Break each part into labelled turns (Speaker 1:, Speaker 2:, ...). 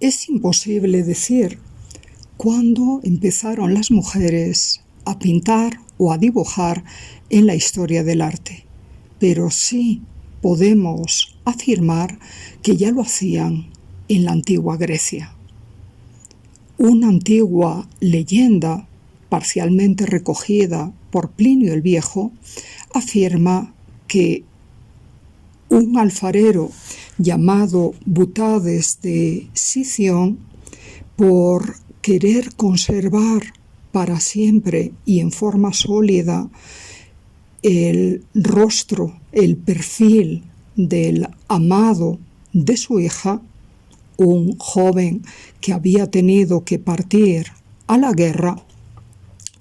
Speaker 1: Es imposible decir cuándo empezaron las mujeres a pintar o a dibujar en la historia del arte, pero sí podemos afirmar que ya lo hacían en la antigua Grecia. Una antigua leyenda, parcialmente recogida por Plinio el Viejo, afirma que un alfarero llamado Butades de Sición, por querer conservar para siempre y en forma sólida el rostro, el perfil del amado de su hija, un joven que había tenido que partir a la guerra,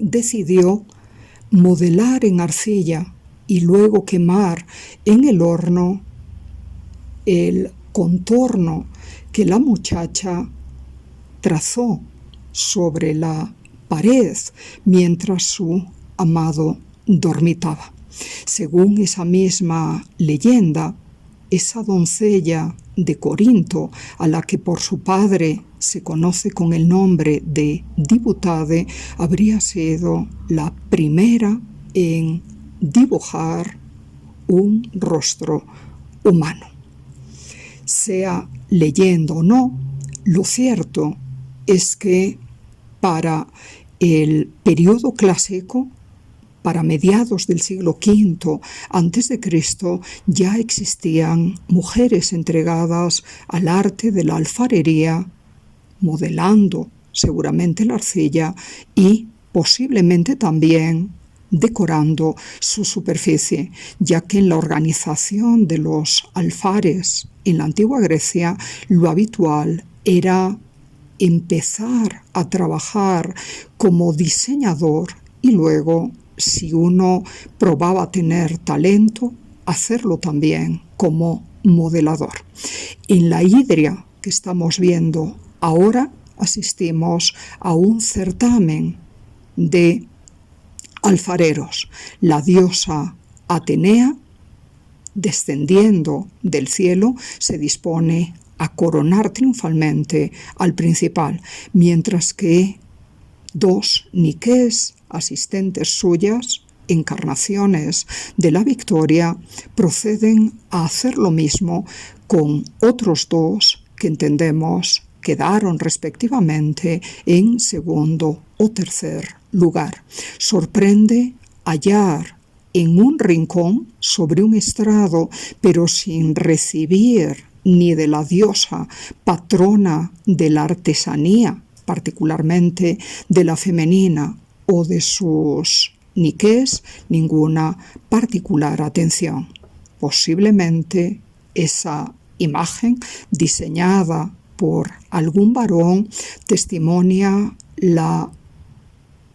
Speaker 1: decidió modelar en arcilla y luego quemar en el horno el contorno que la muchacha trazó sobre la pared mientras su amado dormitaba. Según esa misma leyenda, esa doncella de Corinto, a la que por su padre se conoce con el nombre de Dibutade, habría sido la primera en dibujar un rostro humano. Sea leyenda o no, lo cierto es que para el periodo clásico, para mediados del siglo V a.C., ya existían mujeres entregadas al arte de la alfarería, modelando seguramente la arcilla y posiblemente también decorando su superficie, ya que en la organización de los alfares en la antigua Grecia lo habitual era empezar a trabajar como diseñador y luego, si uno probaba tener talento, hacerlo también como modelador. En la Hidria que estamos viendo ahora asistimos a un certamen de alfareros. La diosa Atenea, descendiendo del cielo, se dispone a coronar triunfalmente al principal, mientras que dos Niques, asistentes suyas, encarnaciones de la victoria, proceden a hacer lo mismo con otros dos que entendemos quedaron respectivamente en segundo o tercer lugar. Sorprende hallar en un rincón, sobre un estrado, pero sin recibir ni de la diosa patrona de la artesanía, particularmente de la femenina o de sus niques, ninguna particular atención. Posiblemente esa imagen, diseñada por algún varón, testimonia la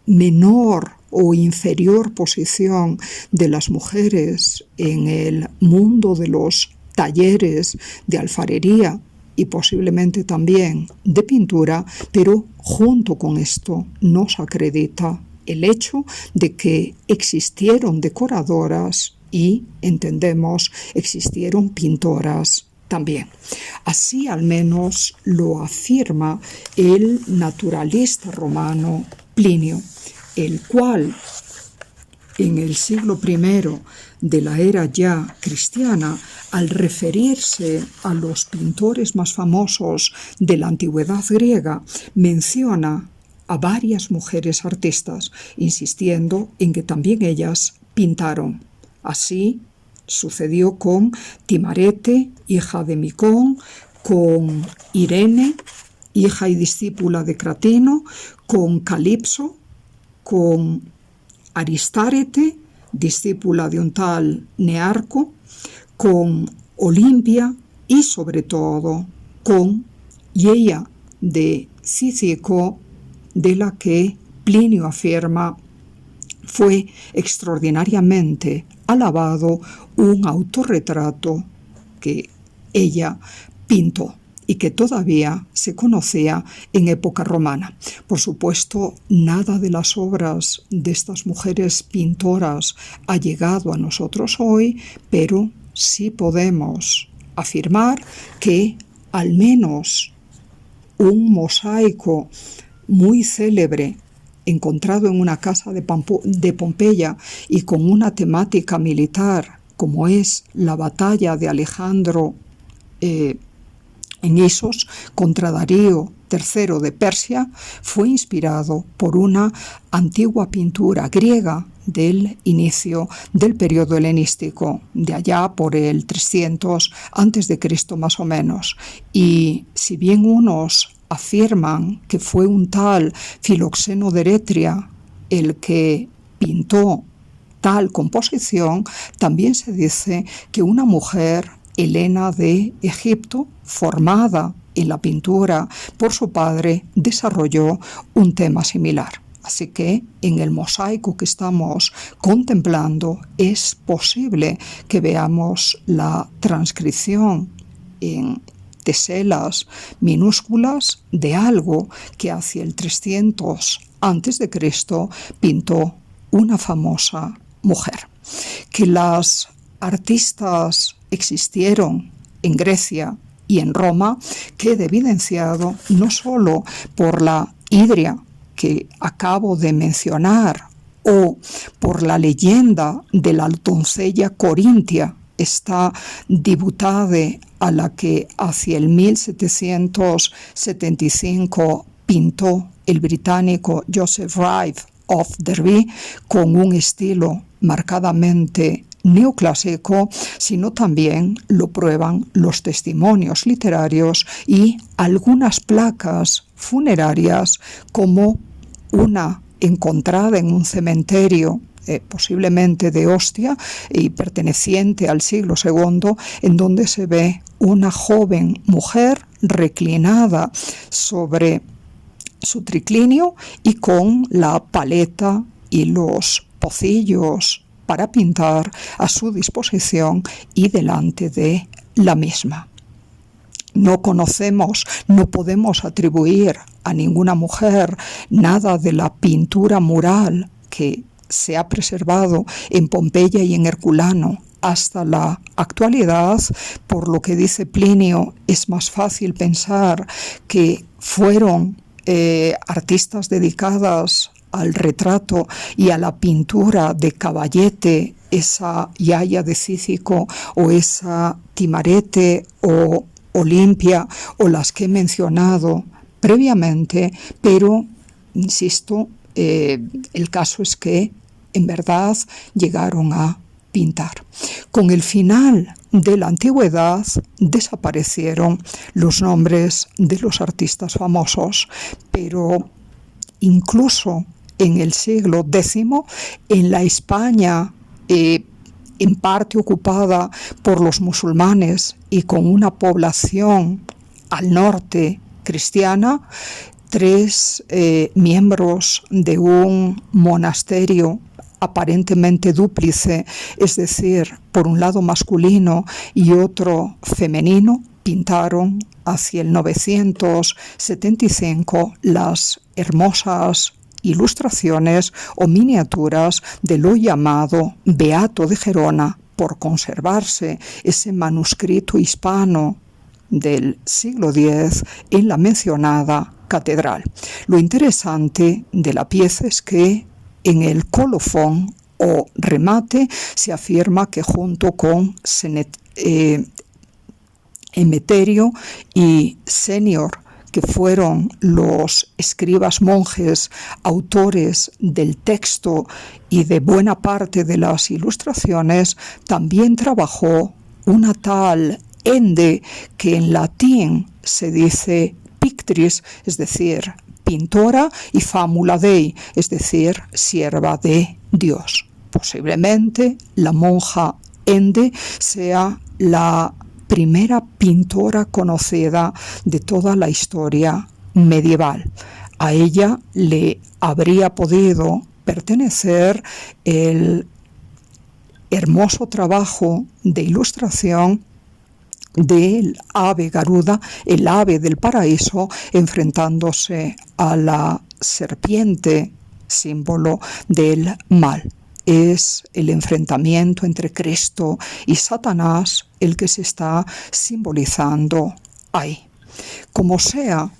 Speaker 1: menor o inferior posición de las mujeres en el mundo de los talleres de alfarería y posiblemente también de pintura, pero junto con esto nos acredita el hecho de que existieron decoradoras y, entendemos, existieron pintoras también. Así al menos lo afirma el naturalista romano Plinio, el cual en el siglo I de la era ya cristiana, al referirse a los pintores más famosos de la antigüedad griega, menciona a varias mujeres artistas, insistiendo en que también ellas pintaron. Así sucedió con Timarete, hija de Micón, con Irene, hija y discípula de Cratino, con Calipso, con Aristárete, discípula de un tal Nearco, con Olimpia y sobre todo con Iaia de Cícico, de la que Plinio afirma fue extraordinariamente alabado un autorretrato que ella pintó y que todavía se conocía en época romana. Por supuesto, nada de las obras de estas mujeres pintoras ha llegado a nosotros hoy, pero sí podemos afirmar que al menos un mosaico muy célebre encontrado en una casa de Pompeya y con una temática militar, como es la batalla de Alejandro en Isos contra Darío III de Persia, fue inspirado por una antigua pintura griega del inicio del periodo helenístico, de allá por el 300 a.C. más o menos. Y si bien unos afirman que fue un tal Filoxeno de Eretria el que pintó tal composición, también se dice que una mujer, Helena de Egipto, formada en la pintura por su padre, desarrolló un tema similar. Así que en el mosaico que estamos contemplando es posible que veamos la transcripción en teselas minúsculas de algo que hacia el 300 a.C. pintó una famosa mujer. Que las artistas existieron en Grecia y en Roma queda evidenciado no solo por la Hidria que acabo de mencionar o por la leyenda de la doncella corintia, esta diputada a la que hacia el 1775 pintó el británico Joseph Rive of Derby con un estilo marcadamente neoclásico, sino también lo prueban los testimonios literarios y algunas placas funerarias, como una encontrada en un cementerio posiblemente de Ostia y perteneciente al siglo II, en donde se ve una joven mujer reclinada sobre su triclinio y con la paleta y los pocillos para pintar a su disposición y delante de la misma. No conocemos, no podemos atribuir a ninguna mujer nada de la pintura mural que se ha preservado en Pompeya y en Herculano hasta la actualidad. Por lo que dice Plinio, es más fácil pensar que fueron artistas dedicadas al retrato y a la pintura de Caballete, esa Yaya de Cícico o esa Timarete o Olimpia o las que he mencionado previamente, pero insisto, el caso es que en verdad llegaron a pintar. Con el final de la antigüedad desaparecieron los nombres de los artistas famosos, pero incluso en el siglo X, en la España en parte ocupada por los musulmanes y con una población al norte cristiana, 3 miembros de un monasterio aparentemente dúplice, es decir, por un lado masculino y otro femenino, pintaron hacia el 975 las hermosas ilustraciones o miniaturas de lo llamado Beato de Gerona, por conservarse ese manuscrito hispano del siglo X en la mencionada catedral. Lo interesante de la pieza es que en el colofón o remate se afirma que junto con Emeterio y Senior, que fueron los escribas monjes autores del texto y de buena parte de las ilustraciones, también trabajó una tal Ende, que en latín se dice pictris, es decir, pintora, y famula Dei, es decir, sierva de Dios. Posiblemente la monja Ende sea la primera pintora conocida de toda la historia medieval. A ella le habría podido pertenecer el hermoso trabajo de ilustración del ave Garuda, el ave del paraíso, enfrentándose a la serpiente, símbolo del mal. Es el enfrentamiento entre Cristo y Satanás el que se está simbolizando ahí. Como sea,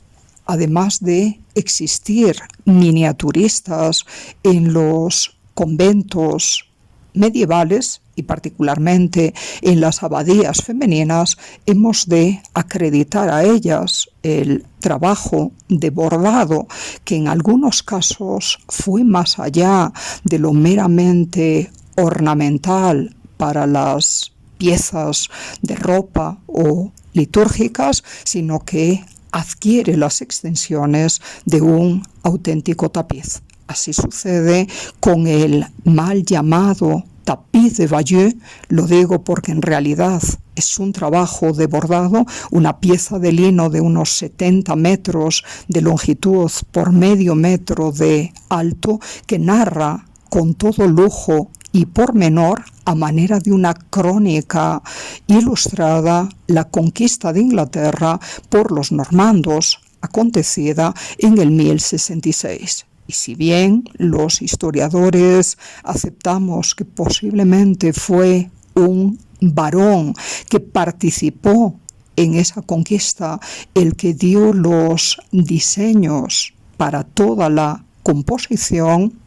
Speaker 1: además de existir miniaturistas en los conventos medievales y particularmente en las abadías femeninas, hemos de acreditar a ellas el trabajo de bordado, que en algunos casos fue más allá de lo meramente ornamental para las piezas de ropa o litúrgicas, sino que adquiere las extensiones de un auténtico tapiz. Así sucede con el mal llamado tapiz de Bayeux. Lo digo porque en realidad es un trabajo de bordado, una pieza de lino de unos 70 metros de longitud por medio metro de alto, que narra con todo lujo y pormenor, a manera de una crónica ilustrada, la conquista de Inglaterra por los normandos, acontecida en el 1066. Y si bien los historiadores aceptamos que posiblemente fue un varón que participó en esa conquista el que dio los diseños para toda la composición,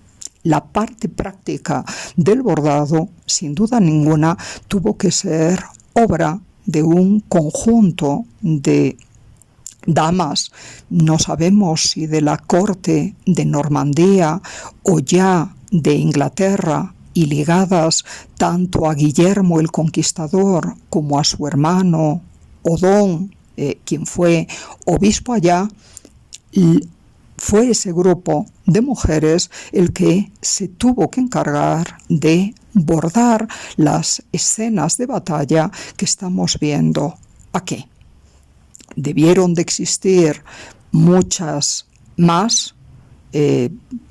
Speaker 1: la parte práctica del bordado, sin duda ninguna, tuvo que ser obra de un conjunto de damas, no sabemos si de la corte de Normandía o ya de Inglaterra, y ligadas tanto a Guillermo el Conquistador como a su hermano Odón, quien fue obispo allá. Fue ese grupo de mujeres el que se tuvo que encargar de bordar las escenas de batalla que estamos viendo aquí. Debieron de existir muchas más,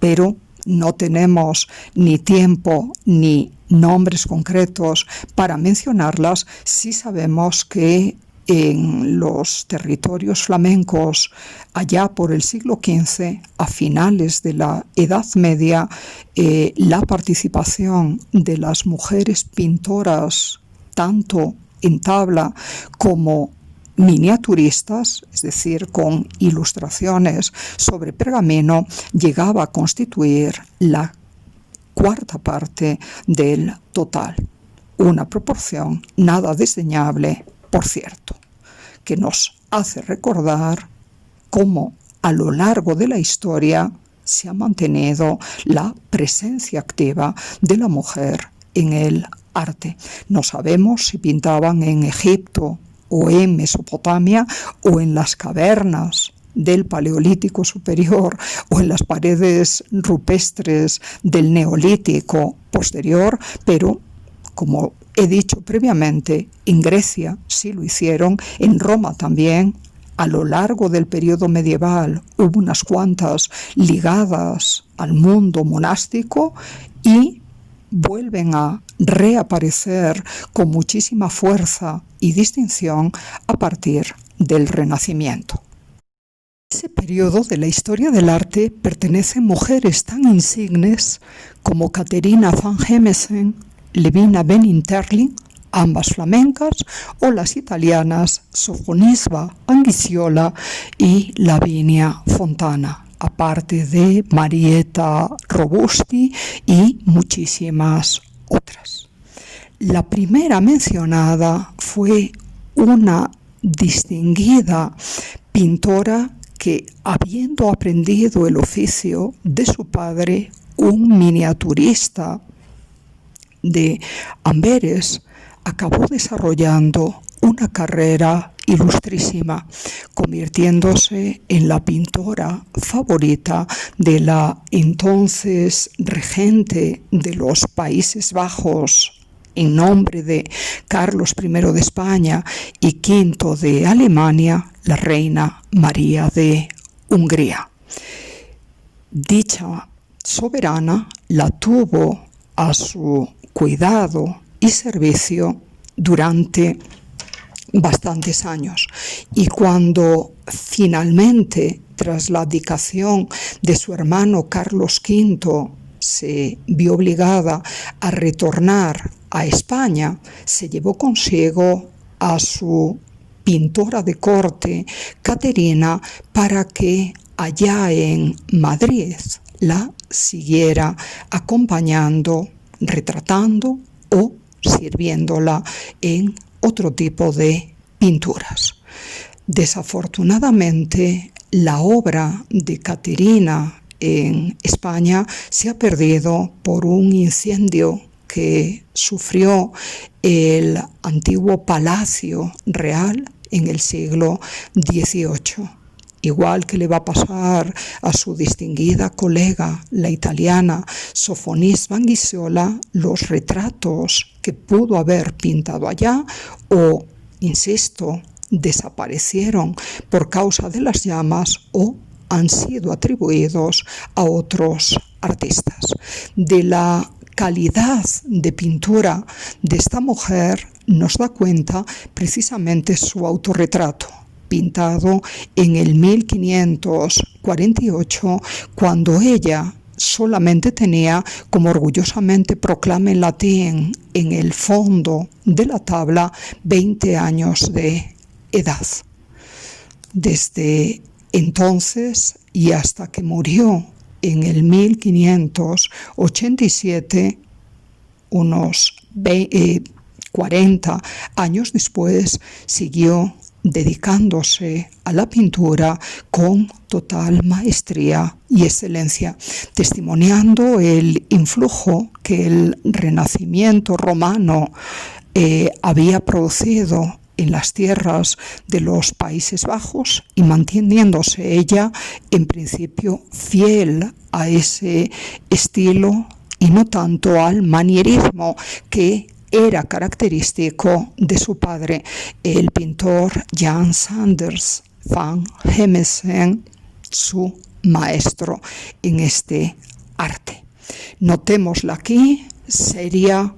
Speaker 1: pero no tenemos ni tiempo ni nombres concretos para mencionarlas. Sí sabemos que en los territorios flamencos, allá por el siglo XV, a finales de la Edad Media, la participación de las mujeres pintoras, tanto en tabla como miniaturistas, es decir, con ilustraciones sobre pergamino, llegaba a constituir la cuarta parte del total. Una proporción nada desdeñable, por cierto, que nos hace recordar cómo a lo largo de la historia se ha mantenido la presencia activa de la mujer en el arte. No sabemos si pintaban en Egipto o en Mesopotamia o en las cavernas del Paleolítico Superior o en las paredes rupestres del Neolítico Posterior, pero como he dicho previamente, en Grecia sí lo hicieron, en Roma también. A lo largo del periodo medieval hubo unas cuantas ligadas al mundo monástico y vuelven a reaparecer con muchísima fuerza y distinción a partir del Renacimiento. A ese periodo de la historia del arte pertenecen mujeres tan insignes como Caterina van Hemessen, Levina Beninterling, ambas flamencas, o las italianas Sofonisba Anguissiola y Lavinia Fontana, aparte de Marietta Robusti y muchísimas otras. La primera mencionada fue una distinguida pintora que, habiendo aprendido el oficio de su padre, un miniaturista de Amberes, acabó desarrollando una carrera ilustrísima, convirtiéndose en la pintora favorita de la entonces regente de los Países Bajos, en nombre de Carlos I de España y V de Alemania, la reina María de Hungría. Dicha soberana la tuvo a su cuidado y servicio durante bastantes años, y cuando finalmente, tras la abdicación de su hermano Carlos V, se vio obligada a retornar a España, se llevó consigo a su pintora de corte, Caterina, para que allá en Madrid la siguiera acompañando, retratando o sirviéndola en otro tipo de pinturas. Desafortunadamente, la obra de Caterina en España se ha perdido por un incendio que sufrió el antiguo Palacio Real en el siglo XVIII. Igual que le va a pasar a su distinguida colega, la italiana Sofonis Vanguissola, los retratos que pudo haber pintado allá o, insisto, desaparecieron por causa de las llamas o han sido atribuidos a otros artistas. De la calidad de pintura de esta mujer nos da cuenta precisamente su autorretrato, pintado en el 1548, cuando ella solamente tenía, como orgullosamente proclama en latín en el fondo de la tabla, 20 años de edad. Desde entonces y hasta que murió en el 1587, unos 40 años después, siguió dedicándose a la pintura con total maestría y excelencia, testimoniando el influjo que el Renacimiento romano había producido en las tierras de los Países Bajos y manteniéndose ella en principio fiel a ese estilo y no tanto al manierismo que era característico de su padre, el pintor Jan Sanders van Hemesen, su maestro en este arte. Notémosla aquí, sería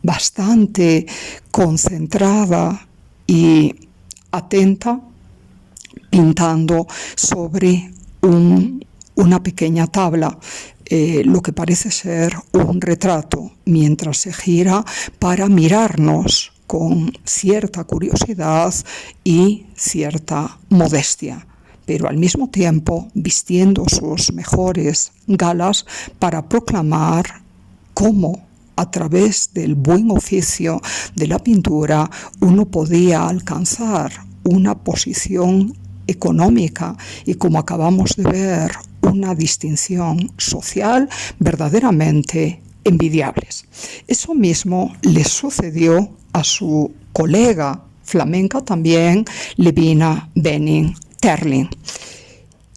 Speaker 1: bastante concentrada y atenta, pintando sobre una pequeña tabla, lo que parece ser un retrato, mientras se gira para mirarnos con cierta curiosidad y cierta modestia, pero al mismo tiempo vistiendo sus mejores galas para proclamar cómo a través del buen oficio de la pintura uno podía alcanzar una posición económica y, como acabamos de ver, una distinción social verdaderamente envidiables. Eso mismo le sucedió a su colega flamenca también, Levina Benning-Terling.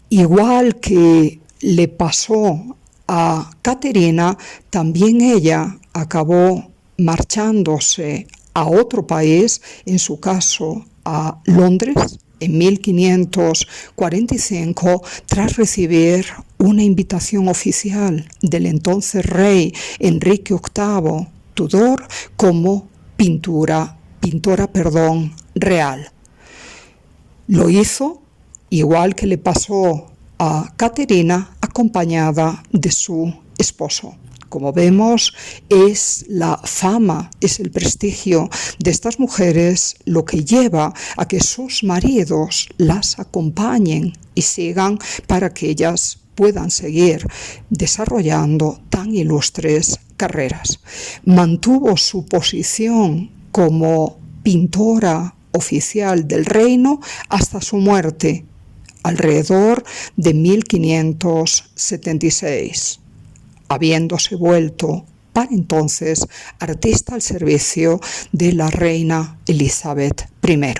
Speaker 1: Igual que le pasó a Caterina, también ella acabó marchándose a otro país, en su caso a Londres, en 1545, tras recibir una invitación oficial del entonces rey Enrique VIII Tudor como pintora real. Lo hizo, igual que le pasó a Caterina, acompañada de su esposo. Como vemos, es la fama, es el prestigio de estas mujeres lo que lleva a que sus maridos las acompañen y sigan para que ellas puedan seguir desarrollando tan ilustres carreras. Mantuvo su posición como pintora oficial del reino hasta su muerte, alrededor de 1576. Habiéndose vuelto para entonces artista al servicio de la reina Elizabeth I.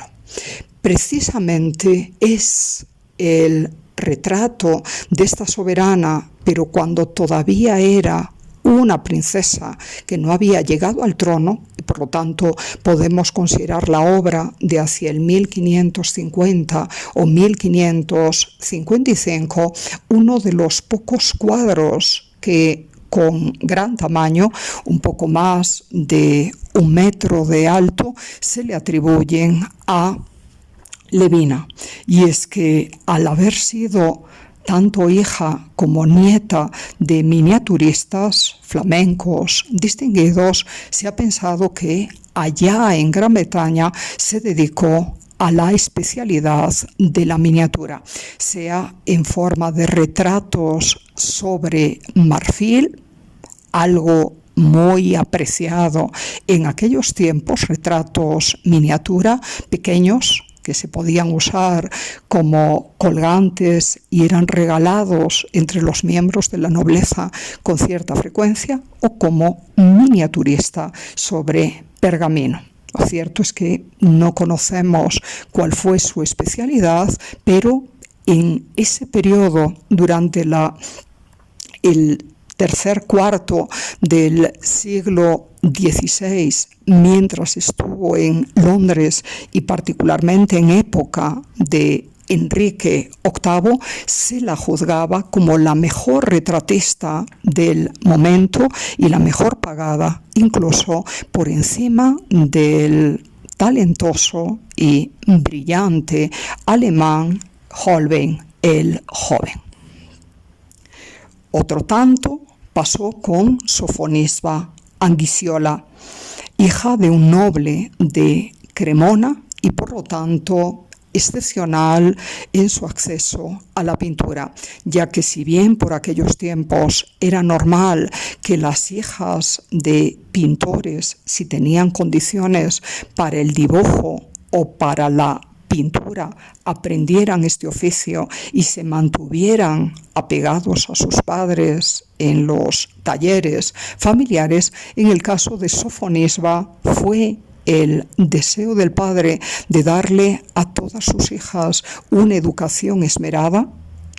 Speaker 1: Precisamente es el retrato de esta soberana, pero cuando todavía era una princesa que no había llegado al trono, y por lo tanto podemos considerar la obra de hacia el 1550 o 1555, uno de los pocos cuadros que con gran tamaño, un poco más de 1 metro de alto, se le atribuyen a Levina. Y es que al haber sido tanto hija como nieta de miniaturistas flamencos distinguidos, se ha pensado que allá en Gran Bretaña se dedicó a la especialidad de la miniatura, sea en forma de retratos sobre marfil, algo muy apreciado en aquellos tiempos, retratos miniatura pequeños que se podían usar como colgantes y eran regalados entre los miembros de la nobleza con cierta frecuencia, o como miniaturista sobre pergamino. Lo cierto es que no conocemos cuál fue su especialidad, pero en ese periodo, durante el tercer cuarto del siglo XVI, mientras estuvo en Londres y particularmente en época de Enrique VIII, se la juzgaba como la mejor retratista del momento y la mejor pagada, incluso por encima del talentoso y brillante alemán Holbein el Joven. Otro tanto pasó con Sofonisba Anguissiola, hija de un noble de Cremona y por lo tanto excepcional en su acceso a la pintura, ya que si bien por aquellos tiempos era normal que las hijas de pintores, si tenían condiciones para el dibujo o para la pintura, aprendieran este oficio y se mantuvieran apegados a sus padres en los talleres familiares, en el caso de Sofonisba fue el deseo del padre de darle a todas sus hijas una educación esmerada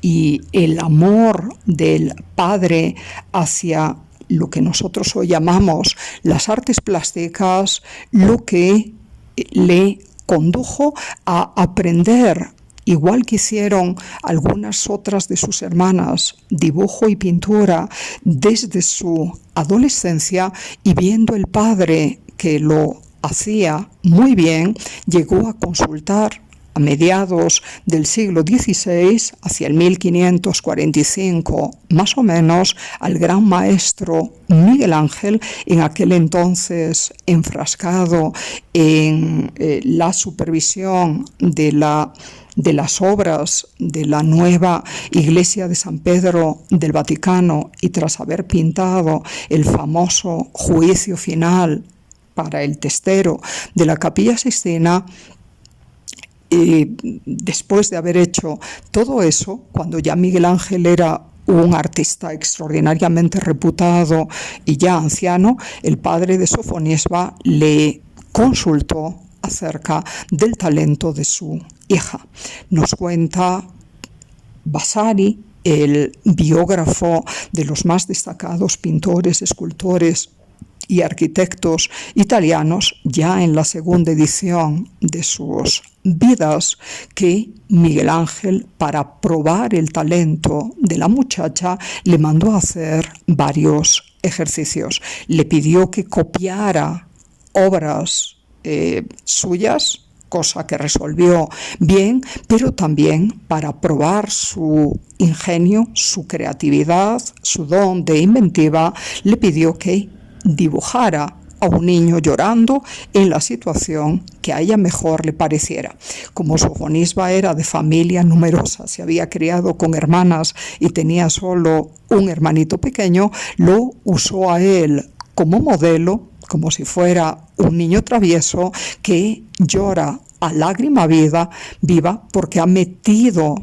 Speaker 1: y el amor del padre hacia lo que nosotros hoy llamamos las artes plásticas, lo que le condujo a aprender, igual que hicieron algunas otras de sus hermanas, dibujo y pintura desde su adolescencia, y viendo el padre que lo hacía muy bien, llegó a consultar a mediados del siglo XVI, hacia el 1545 más o menos, al gran maestro Miguel Ángel, en aquel entonces enfrascado en la supervisión de las obras de la nueva iglesia de San Pedro del Vaticano, y tras haber pintado el famoso juicio final para el testero de la Capilla Sixtina. Después de haber hecho todo eso, cuando ya Miguel Ángel era un artista extraordinariamente reputado y ya anciano, el padre de Sofonisba le consultó acerca del talento de su hija. Nos cuenta Vasari, el biógrafo de los más destacados pintores, escultores y arquitectos italianos, ya en la segunda edición de sus vidas, que Miguel Ángel, para probar el talento de la muchacha, le mandó a hacer varios ejercicios. Le pidió que copiara obras suyas, cosa que resolvió bien, pero también para probar su ingenio, su creatividad, su don de inventiva, le pidió que dibujara a un niño llorando en la situación que a ella mejor le pareciera. Como Sofonisba era de familia numerosa, se había criado con hermanas y tenía solo un hermanito pequeño, lo usó a él como modelo, como si fuera un niño travieso que llora a lágrima viva porque ha metido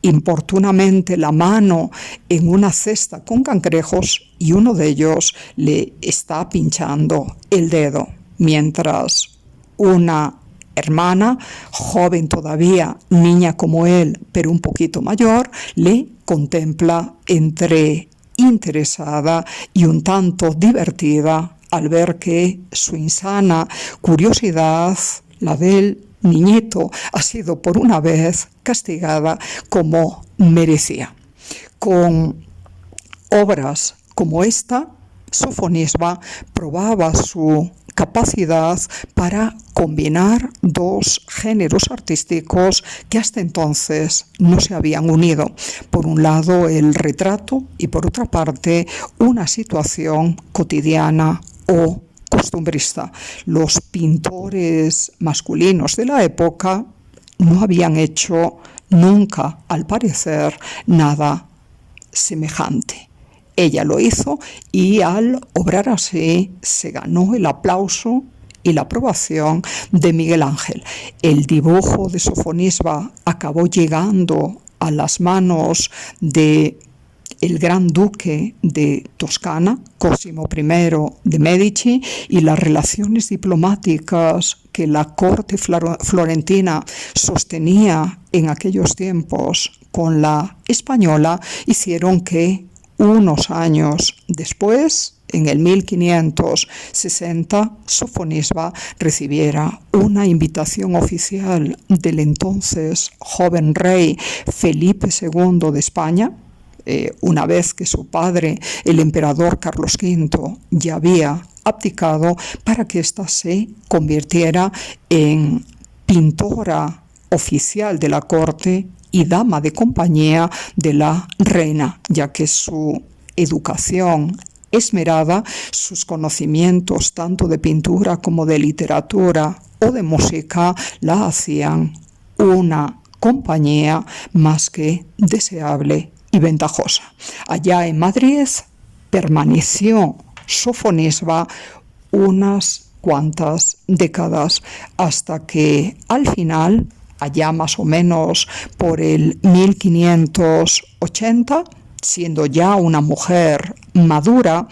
Speaker 1: importunamente la mano en una cesta con cangrejos y uno de ellos le está pinchando el dedo, mientras una hermana, joven todavía, niña como él, pero un poquito mayor, le contempla entre interesada y un tanto divertida al ver que su insana curiosidad, la del niñito, ha sido por una vez castigada como merecía. Con obras como esta, Sofonisba probaba su capacidad para combinar dos géneros artísticos que hasta entonces no se habían unido. Por un lado, el retrato, y por otra parte, una situación cotidiana o costumbrista. Los pintores masculinos de la época no habían hecho nunca, al parecer, nada semejante. Ella lo hizo y al obrar así se ganó el aplauso y la aprobación de Miguel Ángel. El dibujo de Sofonisba acabó llegando a las manos de el gran duque de Toscana, Cosimo I de Medici, y las relaciones diplomáticas que la corte florentina sostenía en aquellos tiempos con la española hicieron que unos años después, en el 1560, Sofonisba recibiera una invitación oficial del entonces joven rey Felipe II de España, una vez que su padre, el emperador Carlos V, ya había abdicado, para que ésta se convirtiera en pintora oficial de la corte y dama de compañía de la reina, ya que su educación esmerada, sus conocimientos tanto de pintura como de literatura o de música, la hacían una compañía más que deseable y ventajosa. Allá en Madrid permaneció Sofonisba unas cuantas décadas hasta que al final, allá más o menos por el 1580, siendo ya una mujer madura,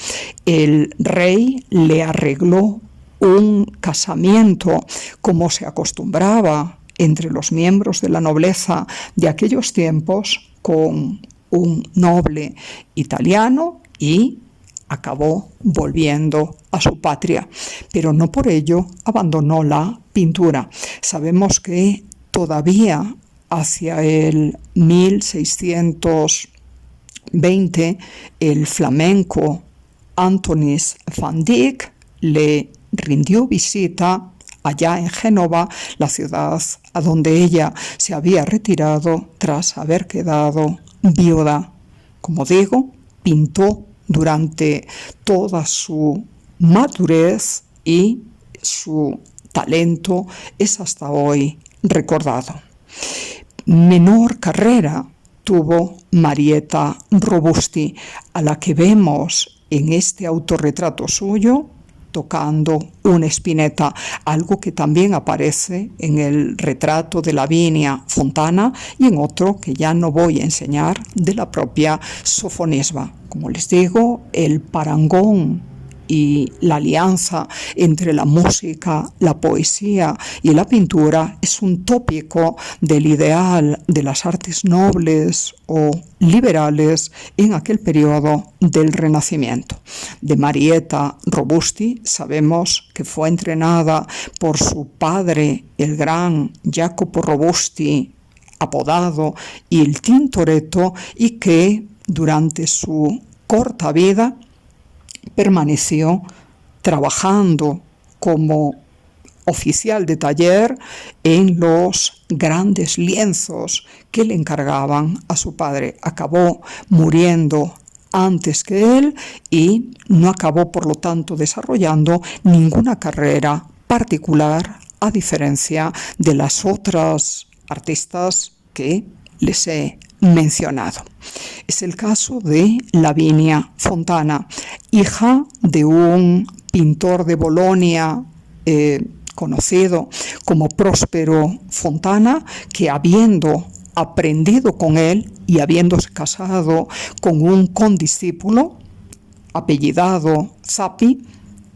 Speaker 1: el rey le arregló un casamiento como se acostumbraba entre los miembros de la nobleza de aquellos tiempos con un noble italiano y acabó volviendo a su patria, pero no por ello abandonó la pintura. Sabemos que todavía hacia el 1620 el flamenco Anthonis van Dyck le rindió visita allá en Génova, la ciudad a donde ella se había retirado tras haber quedado viuda. Como digo, pintó durante toda su madurez y su talento es hasta hoy recordado. Menor carrera tuvo Marietta Robusti, a la que vemos en este autorretrato suyo tocando una spinetta, algo que también aparece en el retrato de Lavinia Fontana y en otro que ya no voy a enseñar de la propia Sofonisba. Como les digo, el parangón y la alianza entre la música, la poesía y la pintura es un tópico del ideal de las artes nobles o liberales en aquel periodo del Renacimiento. De Marietta Robusti sabemos que fue entrenada por su padre, el gran Jacopo Robusti, apodado Il Tintoretto, y que durante su corta vida permaneció trabajando como oficial de taller en los grandes lienzos que le encargaban a su padre. Acabó muriendo antes que él y no acabó, por lo tanto, desarrollando ninguna carrera particular, a diferencia de las otras artistas que les he mencionado. Es el caso de Lavinia Fontana, hija de un pintor de Bolonia conocido como Próspero Fontana, que habiendo aprendido con él y habiéndose casado con un condiscípulo apellidado Zappi,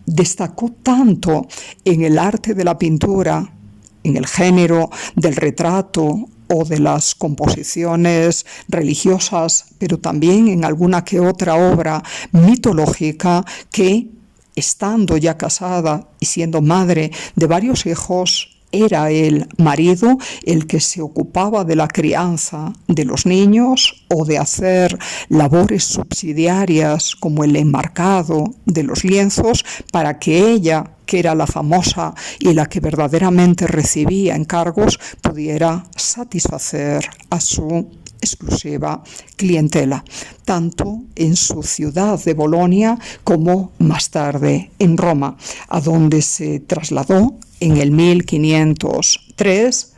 Speaker 1: destacó tanto en el arte de la pintura, en el género del retrato o de las composiciones religiosas, pero también en alguna que otra obra mitológica, que, estando ya casada y siendo madre de varios hijos, era el marido el que se ocupaba de la crianza de los niños o de hacer labores subsidiarias como el enmarcado de los lienzos, para que ella, que era la famosa y la que verdaderamente recibía encargos, pudiera satisfacer a su exclusiva clientela, tanto en su ciudad de Bolonia como más tarde en Roma, a donde se trasladó en el 1503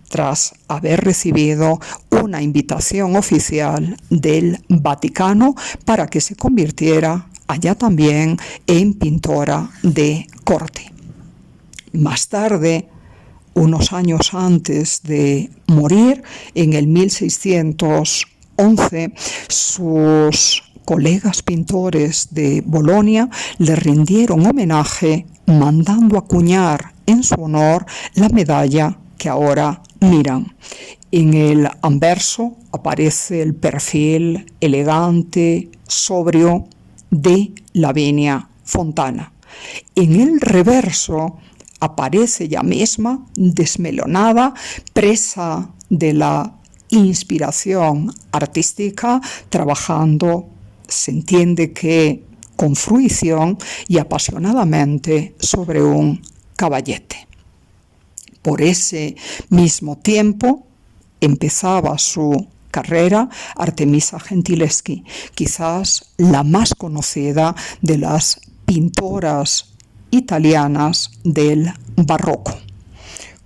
Speaker 1: tras haber recibido una invitación oficial del Vaticano para que se convirtiera allá también en pintora de corte. Más tarde, unos años antes de morir, en el 1611, sus colegas pintores de Bolonia le rindieron homenaje mandando acuñar en su honor la medalla que ahora miran. En el anverso aparece el perfil elegante, sobrio de Lavinia Fontana. En el reverso aparece ella misma, desmelonada, presa de la inspiración artística, trabajando, se entiende que con fruición y apasionadamente, sobre un caballete. Por ese mismo tiempo empezaba su carrera Artemisa Gentileschi, quizás la más conocida de las pintoras italianas del barroco.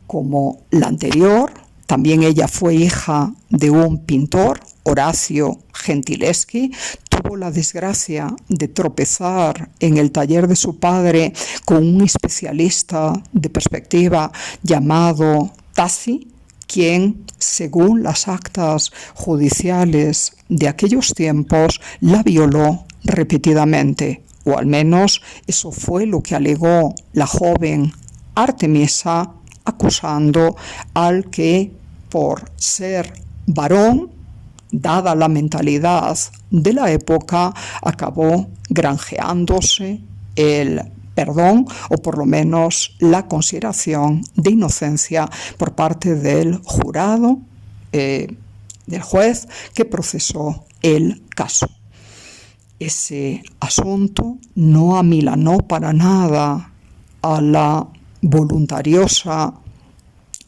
Speaker 1: Como la anterior, también ella fue hija de un pintor, Orazio Gentileschi. Tuvo la desgracia de tropezar en el taller de su padre con un especialista de perspectiva llamado Tassi, quien, según las actas judiciales de aquellos tiempos, la violó repetidamente, o al menos eso fue lo que alegó la joven Artemisa, acusando al que, por ser varón, dada la mentalidad de la época, acabó granjeándose el perdón o por lo menos la consideración de inocencia por parte del jurado, del juez que procesó el caso. Ese asunto no amilanó para nada a la voluntariosa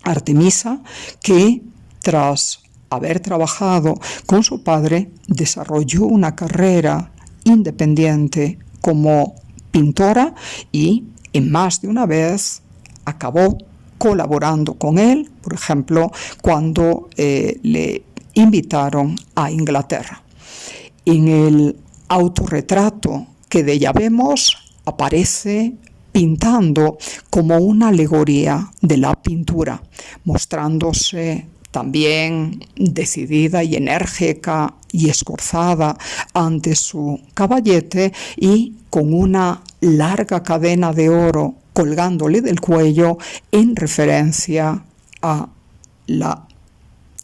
Speaker 1: Artemisa, que tras haber trabajado con su padre desarrolló una carrera independiente como pintora y en más de una vez acabó colaborando con él, por ejemplo, cuando le invitaron a Inglaterra. En el autorretrato que de ella vemos aparece pintando como una alegoría de la pintura, mostrándose también decidida y enérgica y esforzada ante su caballete y con una larga cadena de oro colgándole del cuello en referencia a la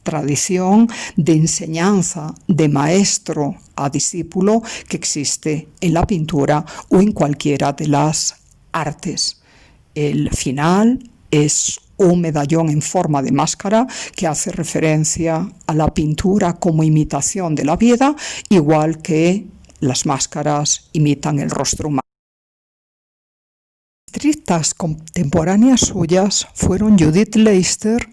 Speaker 1: tradición de enseñanza de maestro a discípulo que existe en la pintura o en cualquiera de las artes. El final es un medallón en forma de máscara que hace referencia a la pintura como imitación de la vida, igual que las máscaras imitan el rostro humano. Estrictas contemporáneas suyas fueron Judith Leister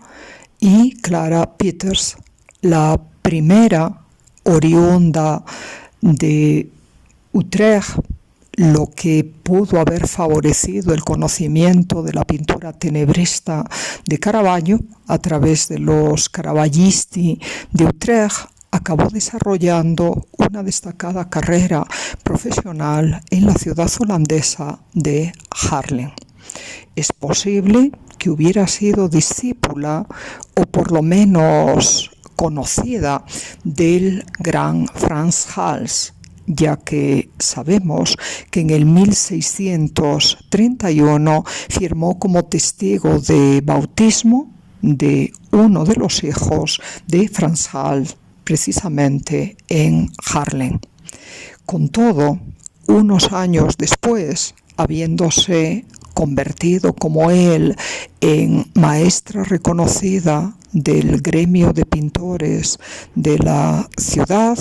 Speaker 1: y Clara Peters, la primera oriunda de Utrecht, lo que pudo haber favorecido el conocimiento de la pintura tenebrista de Caravaggio a través de los Caravaggisti de Utrecht, acabó desarrollando una destacada carrera profesional en la ciudad holandesa de Haarlem. Es posible que hubiera sido discípula o por lo menos conocida del gran Frans Hals, ya que sabemos que en el 1631 firmó como testigo de bautismo de uno de los hijos de Frans Hals, precisamente en Haarlem. Con todo, unos años después, habiéndose convertido como él en maestra reconocida del gremio de pintores de la ciudad,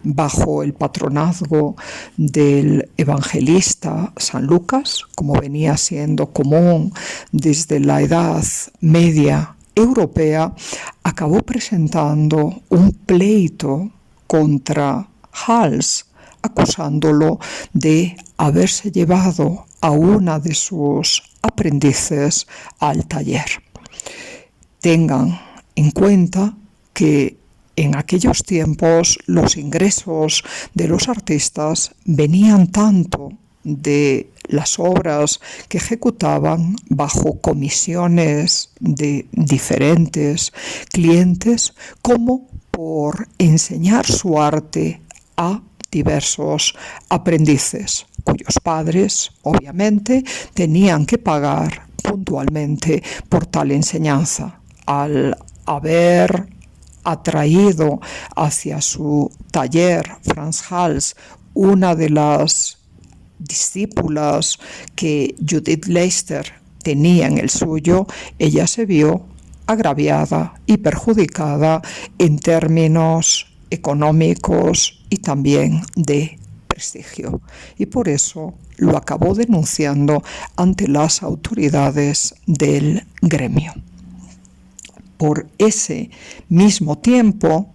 Speaker 1: bajo el patronazgo del evangelista San Lucas, como venía siendo común desde la Edad Media Europea acabó presentando un pleito contra Hals, acusándolo de haberse llevado a una de sus aprendices al taller. Tengan en cuenta que en aquellos tiempos los ingresos de los artistas venían tanto de las obras que ejecutaban bajo comisiones de diferentes clientes como por enseñar su arte a diversos aprendices, cuyos padres, obviamente, tenían que pagar puntualmente por tal enseñanza. Al haber atraído hacia su taller Franz Hals una de las discípulas que Judith Leister tenía en el suyo, ella se vio agraviada y perjudicada en términos económicos y también de prestigio, y por eso lo acabó denunciando ante las autoridades del gremio. Por ese mismo tiempo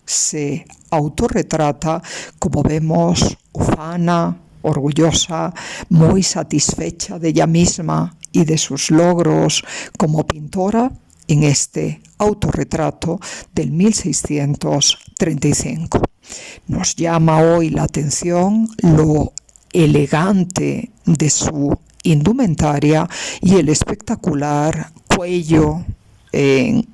Speaker 1: se autorretrata, como vemos, ufana, orgullosa, muy satisfecha de ella misma y de sus logros como pintora en este autorretrato del 1635. Nos llama hoy la atención lo elegante de su indumentaria y el espectacular cuello de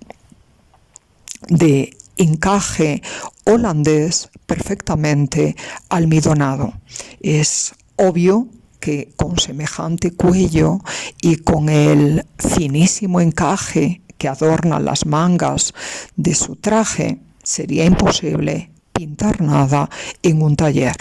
Speaker 1: encaje holandés perfectamente almidonado. Es obvio que con semejante cuello y con el finísimo encaje que adorna las mangas de su traje, sería imposible pintar nada en un taller.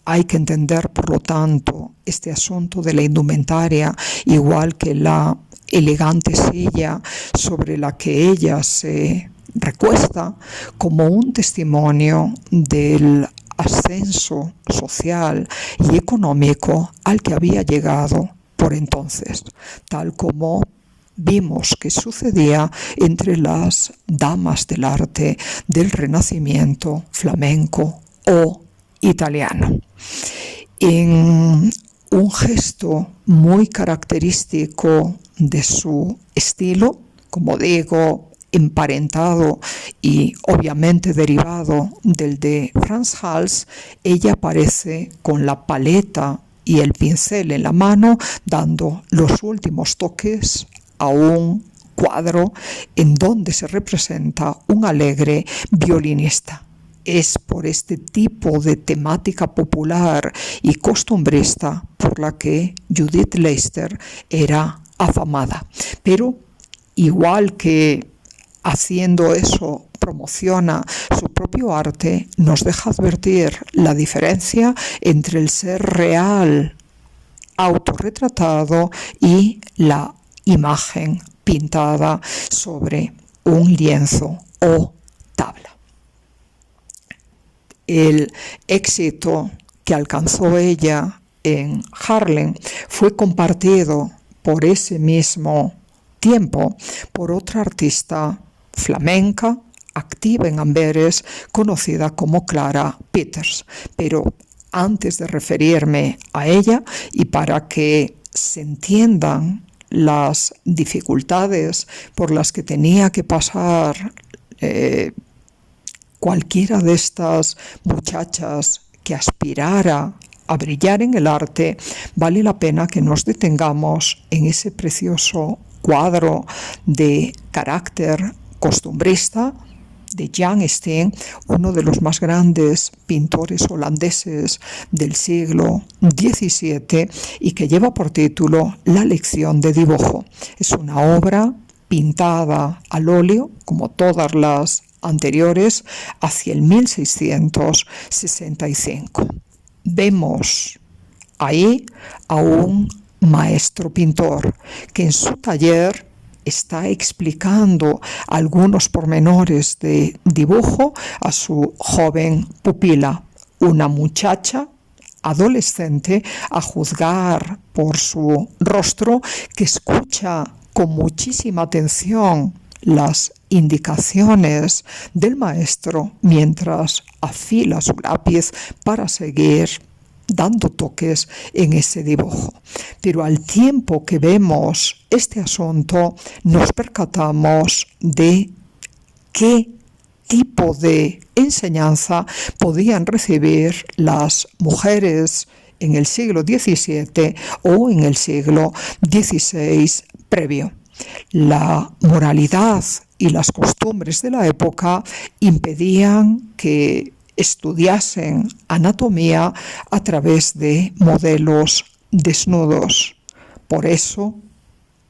Speaker 1: Hay que entender, por lo tanto, este asunto de la indumentaria, igual que la elegante silla sobre la que ella se recuesta, como un testimonio del ascenso social y económico al que había llegado por entonces, tal como vimos que sucedía entre las damas del arte del Renacimiento flamenco o italiano. En un gesto muy característico de su estilo, como digo, emparentado y obviamente derivado del de Franz Hals, ella aparece con la paleta y el pincel en la mano, dando los últimos toques a un cuadro en donde se representa un alegre violinista. Es por este tipo de temática popular y costumbrista por la que Judith Leister era afamada. Pero igual que haciendo eso promociona su propio arte, nos deja advertir la diferencia entre el ser real autorretratado y la imagen pintada sobre un lienzo o tabla. El éxito que alcanzó ella en Haarlem fue compartido por ese mismo tiempo por otra artista flamenca activa en Amberes, conocida como Clara Peters. Pero antes de referirme a ella y para que se entiendan las dificultades por las que tenía que pasar cualquiera de estas muchachas que aspirara a brillar en el arte, vale la pena que nos detengamos en ese precioso cuadro de carácter costumbrista de Jan Steen, uno de los más grandes pintores holandeses del siglo XVII y que lleva por título La lección de dibujo. Es una obra pintada al óleo, como todas las anteriores, hacia el 1665. Vemos ahí a un maestro pintor que en su taller está explicando algunos pormenores de dibujo a su joven pupila, una muchacha adolescente, a juzgar por su rostro, que escucha con muchísima atención las indicaciones del maestro mientras afila su lápiz para seguir dando toques en ese dibujo. Pero al tiempo que vemos este asunto, nos percatamos de qué tipo de enseñanza podían recibir las mujeres en el siglo XVII o en el siglo XVI previo. La moralidad y las costumbres de la época impedían que estudiasen anatomía a través de modelos desnudos. Por eso,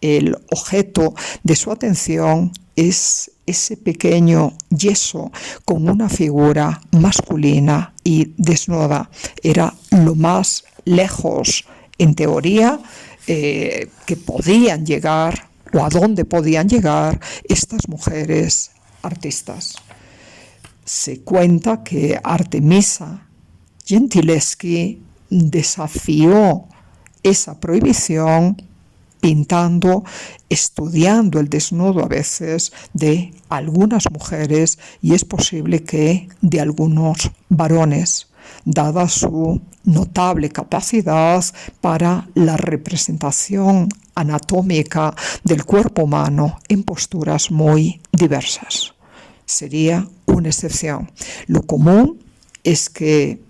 Speaker 1: el objeto de su atención es ese pequeño yeso con una figura masculina y desnuda. Era lo más lejos, en teoría, que podían llegar o a dónde podían llegar estas mujeres artistas. Se cuenta que Artemisa Gentileschi desafió esa prohibición pintando, estudiando el desnudo a veces de algunas mujeres y es posible que de algunos varones, dada su notable capacidad para la representación anatómica del cuerpo humano en posturas muy diversas. Sería una excepción. Lo común es que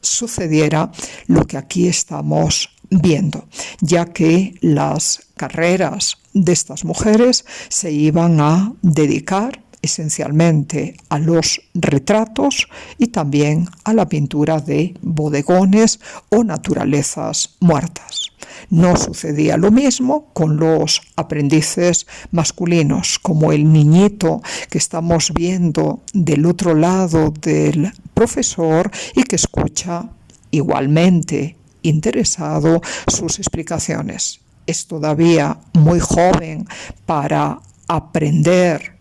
Speaker 1: sucediera lo que aquí estamos viendo, ya que las carreras de estas mujeres se iban a dedicar esencialmente a los retratos y también a la pintura de bodegones o naturalezas muertas. No sucedía lo mismo con los aprendices masculinos, como el niñito que estamos viendo del otro lado del profesor y que escucha igualmente interesado sus explicaciones. Es todavía muy joven para aprender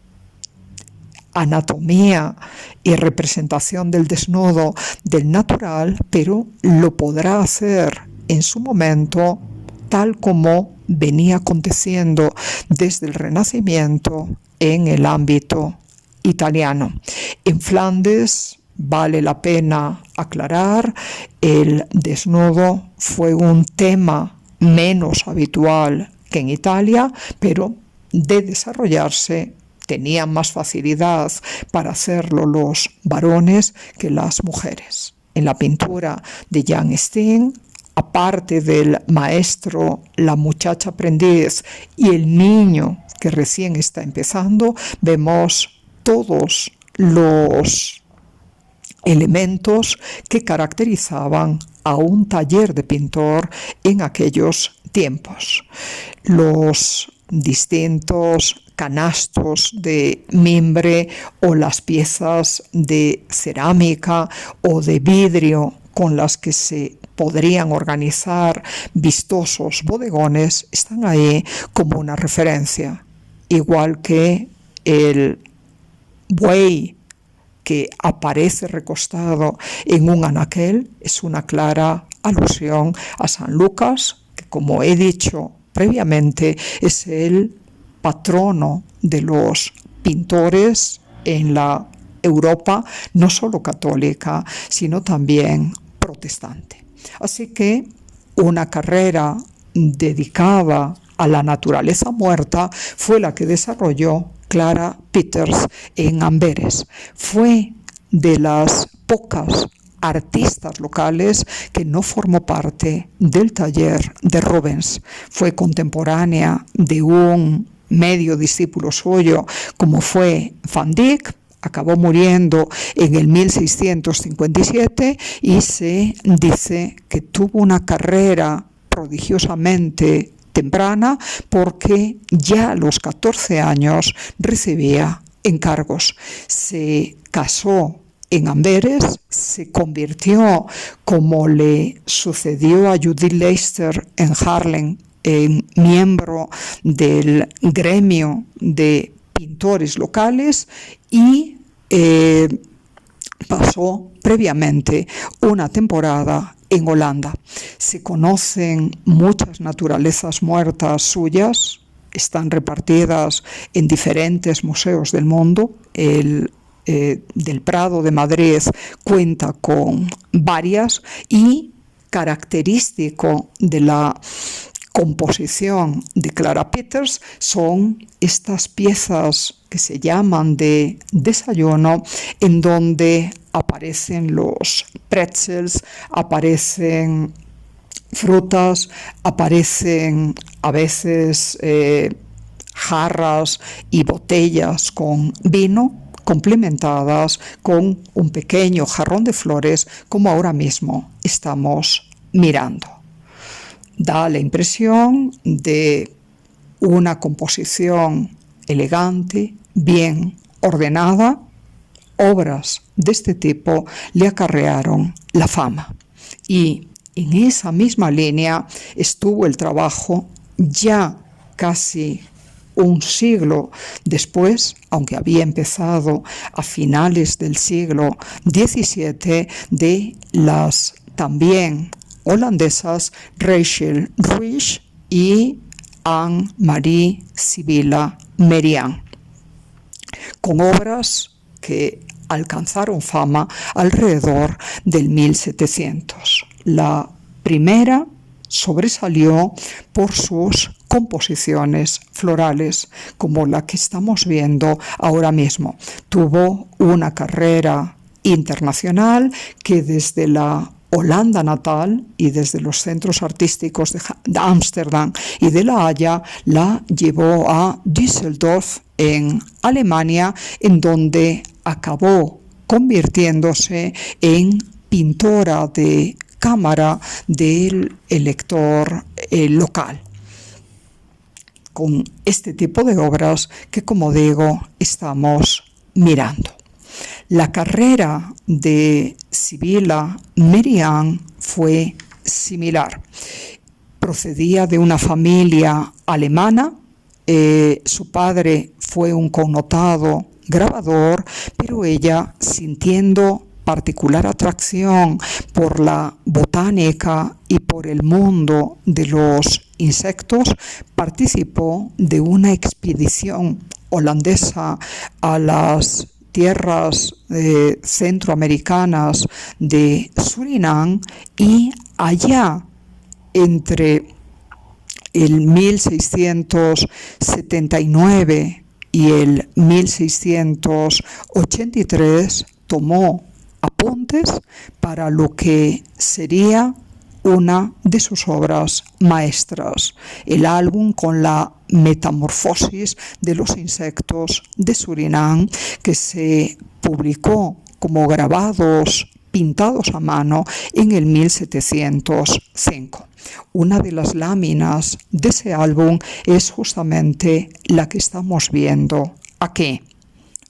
Speaker 1: anatomía y representación del desnudo del natural, pero lo podrá hacer en su momento tal como venía aconteciendo desde el Renacimiento en el ámbito italiano. En Flandes, vale la pena aclarar, el desnudo fue un tema menos habitual que en Italia, pero de desarrollarse tenían más facilidad para hacerlo los varones que las mujeres. En la pintura de Jan Steen, aparte del maestro, la muchacha aprendiz y el niño que recién está empezando, vemos todos los elementos que caracterizaban a un taller de pintor en aquellos tiempos. Los distintos canastos de mimbre o las piezas de cerámica o de vidrio con las que se podrían organizar vistosos bodegones están ahí como una referencia, igual que el buey que aparece recostado en un anaquel es una clara alusión a San Lucas, que como he dicho previamente es el patrono de los pintores en la Europa, no solo católica, sino también protestante. Así que una carrera dedicada a la naturaleza muerta fue la que desarrolló Clara Peters en Amberes. Fue de las pocas artistas locales que no formó parte del taller de Rubens. Fue contemporánea de un medio discípulo suyo como fue Van Dyck. Acabó muriendo en el 1657 y se dice que tuvo una carrera prodigiosamente temprana porque ya a los 14 años recibía encargos. Se casó en Amberes, se convirtió, como le sucedió a Judith Leister en Haarlem, en miembro del gremio de pintores locales y pasó previamente una temporada en Holanda. Se conocen muchas naturalezas muertas suyas, están repartidas en diferentes museos del mundo. El del Prado de Madrid cuenta con varias, y característico de la composición de Clara Peters son estas piezas que se llaman de desayuno, en donde aparecen los pretzels, aparecen frutas, aparecen a veces jarras y botellas con vino, complementadas con un pequeño jarrón de flores, como ahora mismo estamos mirando. Da la impresión de una composición elegante, bien ordenada. Obras de este tipo le acarrearon la fama. Y en esa misma línea estuvo el trabajo ya casi un siglo después, aunque había empezado a finales del siglo XVII, de las también holandesas Rachel Roush y Anne-Marie Sibylla Merian, con obras que alcanzaron fama alrededor del 1700. La primera sobresalió por sus composiciones florales, como la que estamos viendo ahora mismo. Tuvo una carrera internacional que desde la Holanda natal y desde los centros artísticos de Ámsterdam y de La Haya la llevó a Düsseldorf, en Alemania, en donde acabó convirtiéndose en pintora de cámara del elector local, con este tipo de obras que, como digo, estamos mirando. La carrera de Sibylla Merian fue similar. Procedía de una familia alemana. Su padre fue un connotado grabador, pero ella, sintiendo particular atracción por la botánica y por el mundo de los insectos, participó de una expedición holandesa a las tierras centroamericanas de Surinam, y allá entre el 1679 y el 1683 tomó apuntes para lo que sería una de sus obras maestras, el álbum con la metamorfosis de los insectos de Surinam, que se publicó como grabados pintados a mano en el 1705. Una de las láminas de ese álbum es justamente la que estamos viendo aquí,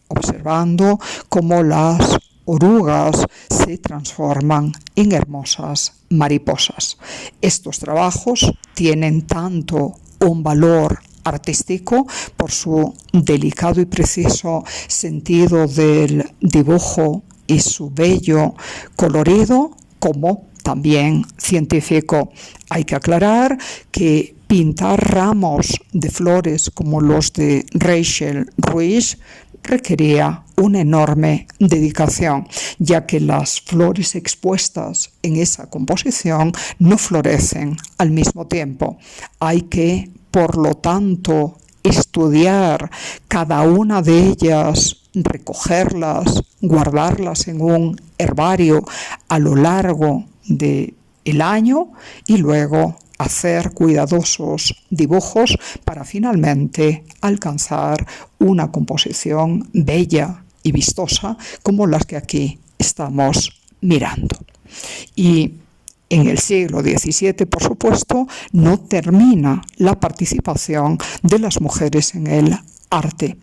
Speaker 1: observando cómo las orugas se transforman en hermosas mariposas. Estos trabajos tienen tanto un valor artístico por su delicado y preciso sentido del dibujo y su bello colorido, como también científico. Hay que aclarar que pintar ramos de flores como los de Rachel Roush requería una enorme dedicación, ya que las flores expuestas en esa composición no florecen al mismo tiempo. Hay que, por lo tanto, estudiar cada una de ellas, recogerlas, guardarlas en un herbario a lo largo del año y luego hacer cuidadosos dibujos para finalmente alcanzar una composición bella y vistosa como las que aquí estamos mirando. Y en el siglo XVII, por supuesto, no termina la participación de las mujeres en el arte.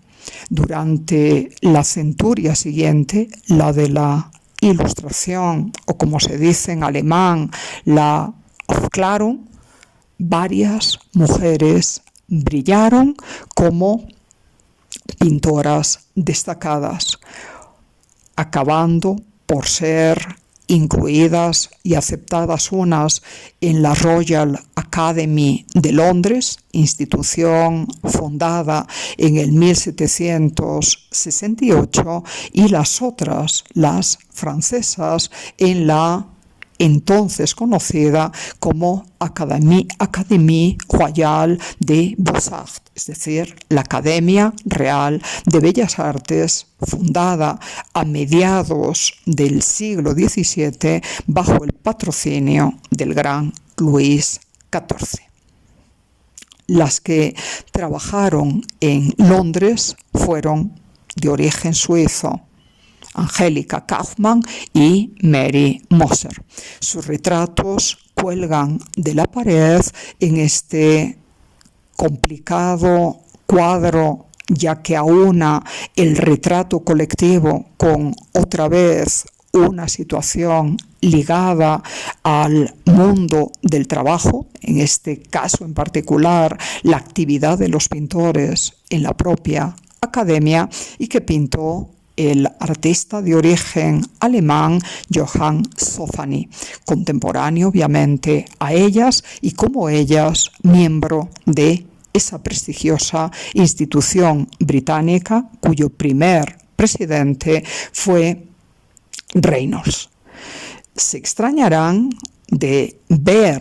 Speaker 1: Durante la centuria siguiente, la de la Ilustración, o como se dice en alemán, la Aufklärung, varias mujeres brillaron como pintoras destacadas, acabando por ser incluidas y aceptadas unas en la Royal Academy de Londres, institución fundada en el 1768, y las otras, las francesas, en la entonces conocida como Académie Royale des Beaux-Arts, es decir, la Academia Real de Bellas Artes, fundada a mediados del siglo XVII bajo el patrocinio del gran Luis XIV. Las que trabajaron en Londres fueron de origen suizo, Angélica Kauffmann y Mary Moser. Sus retratos cuelgan de la pared en este complicado cuadro, ya que aúna el retrato colectivo con otra vez una situación ligada al mundo del trabajo, en este caso en particular la actividad de los pintores en la propia academia, y que pintó el artista de origen alemán Johann Zoffany, contemporáneo obviamente a ellas y como ellas miembro de esa prestigiosa institución británica cuyo primer presidente fue Reynolds. Se extrañarán de ver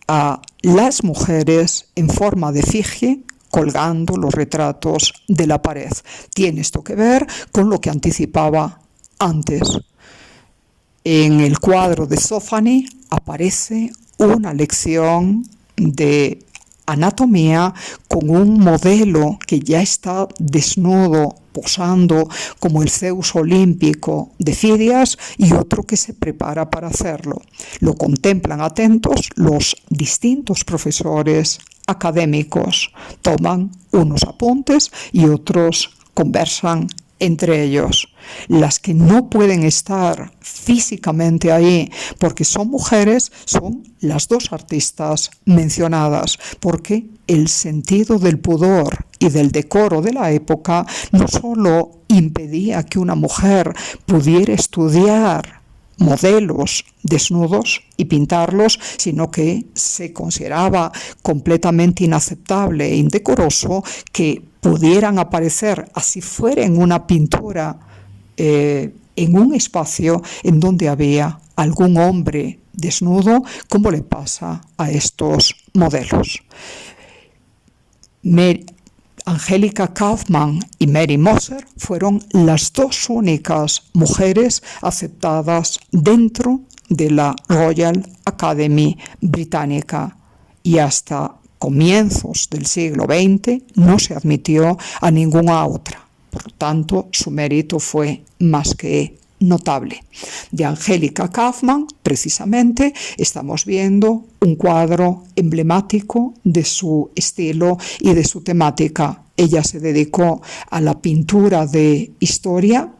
Speaker 1: a las mujeres en forma de efigie colgando los retratos de la pared. Tiene esto que ver con lo que anticipaba antes. En el cuadro de Zoffany aparece una lección de anatomía con un modelo que ya está desnudo, posando como el Zeus olímpico de Fidias, y otro que se prepara para hacerlo. Lo contemplan atentos los distintos profesores académicos, toman unos apuntes y otros conversan entre ellos. Las que no pueden estar físicamente ahí porque son mujeres son las dos artistas mencionadas, porque el sentido del pudor y del decoro de la época no solo impedía que una mujer pudiera estudiar modelos desnudos y pintarlos, sino que se consideraba completamente inaceptable e indecoroso que pudieran aparecer, así fuera en una pintura, en un espacio en donde había algún hombre desnudo, como le pasa a estos modelos. Angélica Kauffmann y Mary Moser fueron las dos únicas mujeres aceptadas dentro de la Royal Academy británica, y hasta comienzos del siglo XX no se admitió a ninguna otra. Por lo tanto, su mérito fue más que notable. De Angélica Kauffmann, precisamente, estamos viendo un cuadro emblemático de su estilo y de su temática. Ella se dedicó a la pintura de historia,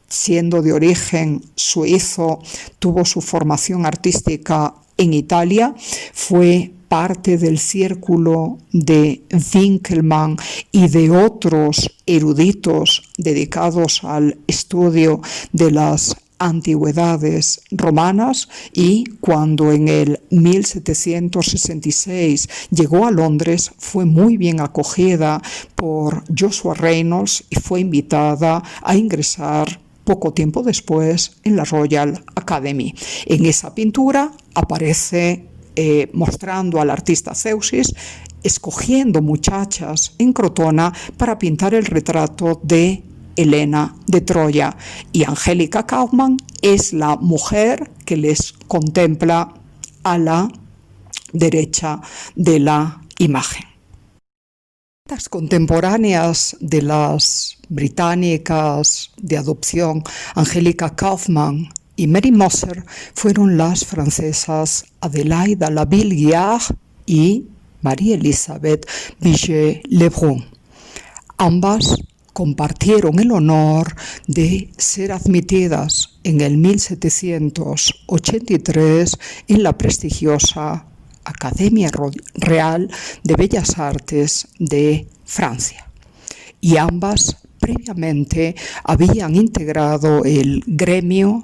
Speaker 1: siendo de origen suizo, tuvo su formación artística en Italia, fue parte del círculo de Winkelmann y de otros eruditos dedicados al estudio de las antigüedades romanas, y cuando en el 1766 llegó a Londres fue muy bien acogida por Joshua Reynolds y fue invitada a ingresar poco tiempo después en la Royal Academy. En esa pintura aparece mostrando al artista Zeuxis escogiendo muchachas en Crotona para pintar el retrato de Helena de Troya, y Angélica Kauffmann es la mujer que les contempla a la derecha de la imagen. Las contemporáneas de las británicas de adopción, Angélica Kauffmann y Mary Moser, fueron las francesas Adélaïde Laville-Guiard y Marie-Elisabeth Vigée-Lebrun. Ambas compartieron el honor de ser admitidas en el 1783 en la prestigiosa Academia Real de Bellas Artes de Francia. Y ambas previamente habían integrado el gremio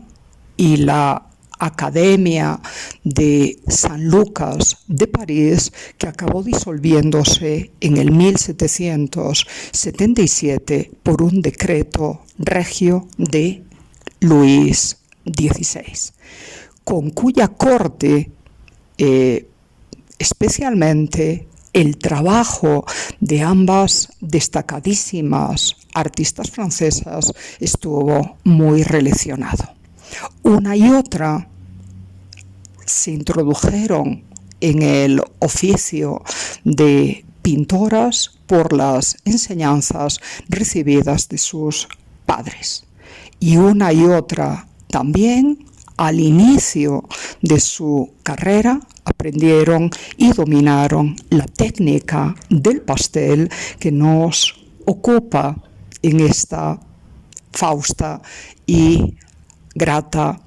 Speaker 1: y la Academia de San Lucas de París, que acabó disolviéndose en el 1777 por un decreto regio de Luis XVI, con cuya corte especialmente el trabajo de ambas destacadísimas artistas francesas estuvo muy relacionado. Una y otra se introdujeron en el oficio de pintoras por las enseñanzas recibidas de sus padres. Y una y otra también, al inicio de su carrera, aprendieron y dominaron la técnica del pastel que nos ocupa en esta fausta y grata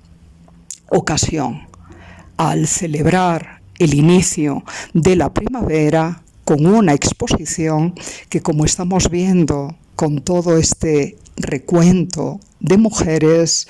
Speaker 1: ocasión, al celebrar el inicio de la primavera con una exposición que, como estamos viendo con todo este recuento de mujeres,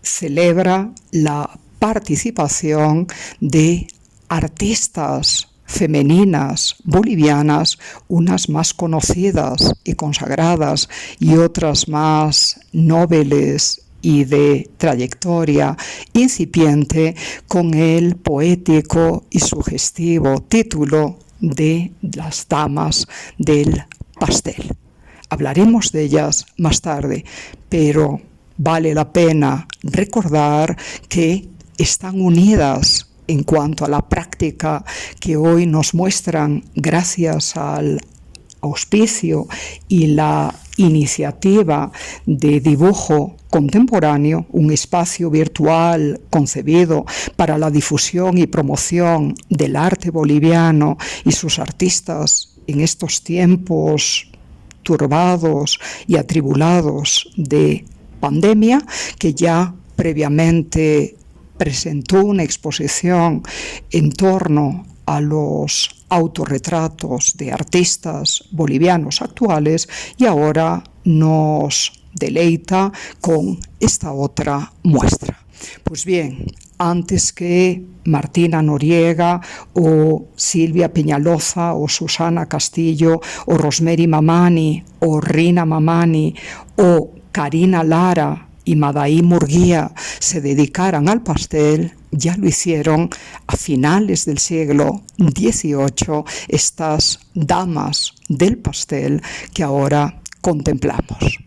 Speaker 1: celebra la participación de artistas femeninas bolivianas, unas más conocidas y consagradas y otras más nobles y de trayectoria incipiente, con el poético y sugestivo título de Las Damas del Pastel. Hablaremos de ellas más tarde, pero vale la pena recordar que están unidas en cuanto a la práctica que hoy nos muestran gracias al auspicio y la iniciativa de dibujo contemporáneo, un espacio virtual concebido para la difusión y promoción del arte boliviano y sus artistas en estos tiempos turbados y atribulados de pandemia, que ya previamente presentó una exposición en torno a los autorretratos de artistas bolivianos actuales y ahora nos deleita con esta otra muestra. Pues bien, antes que Martina Noriega o Silvia Peñaloza o Susana Castillo o Rosemary Mamani o Rina Mamani o Karina Lara y Madaí Murguía se dedicaran al pastel, ya lo hicieron a finales del siglo XVIII estas damas del pastel que ahora contemplamos.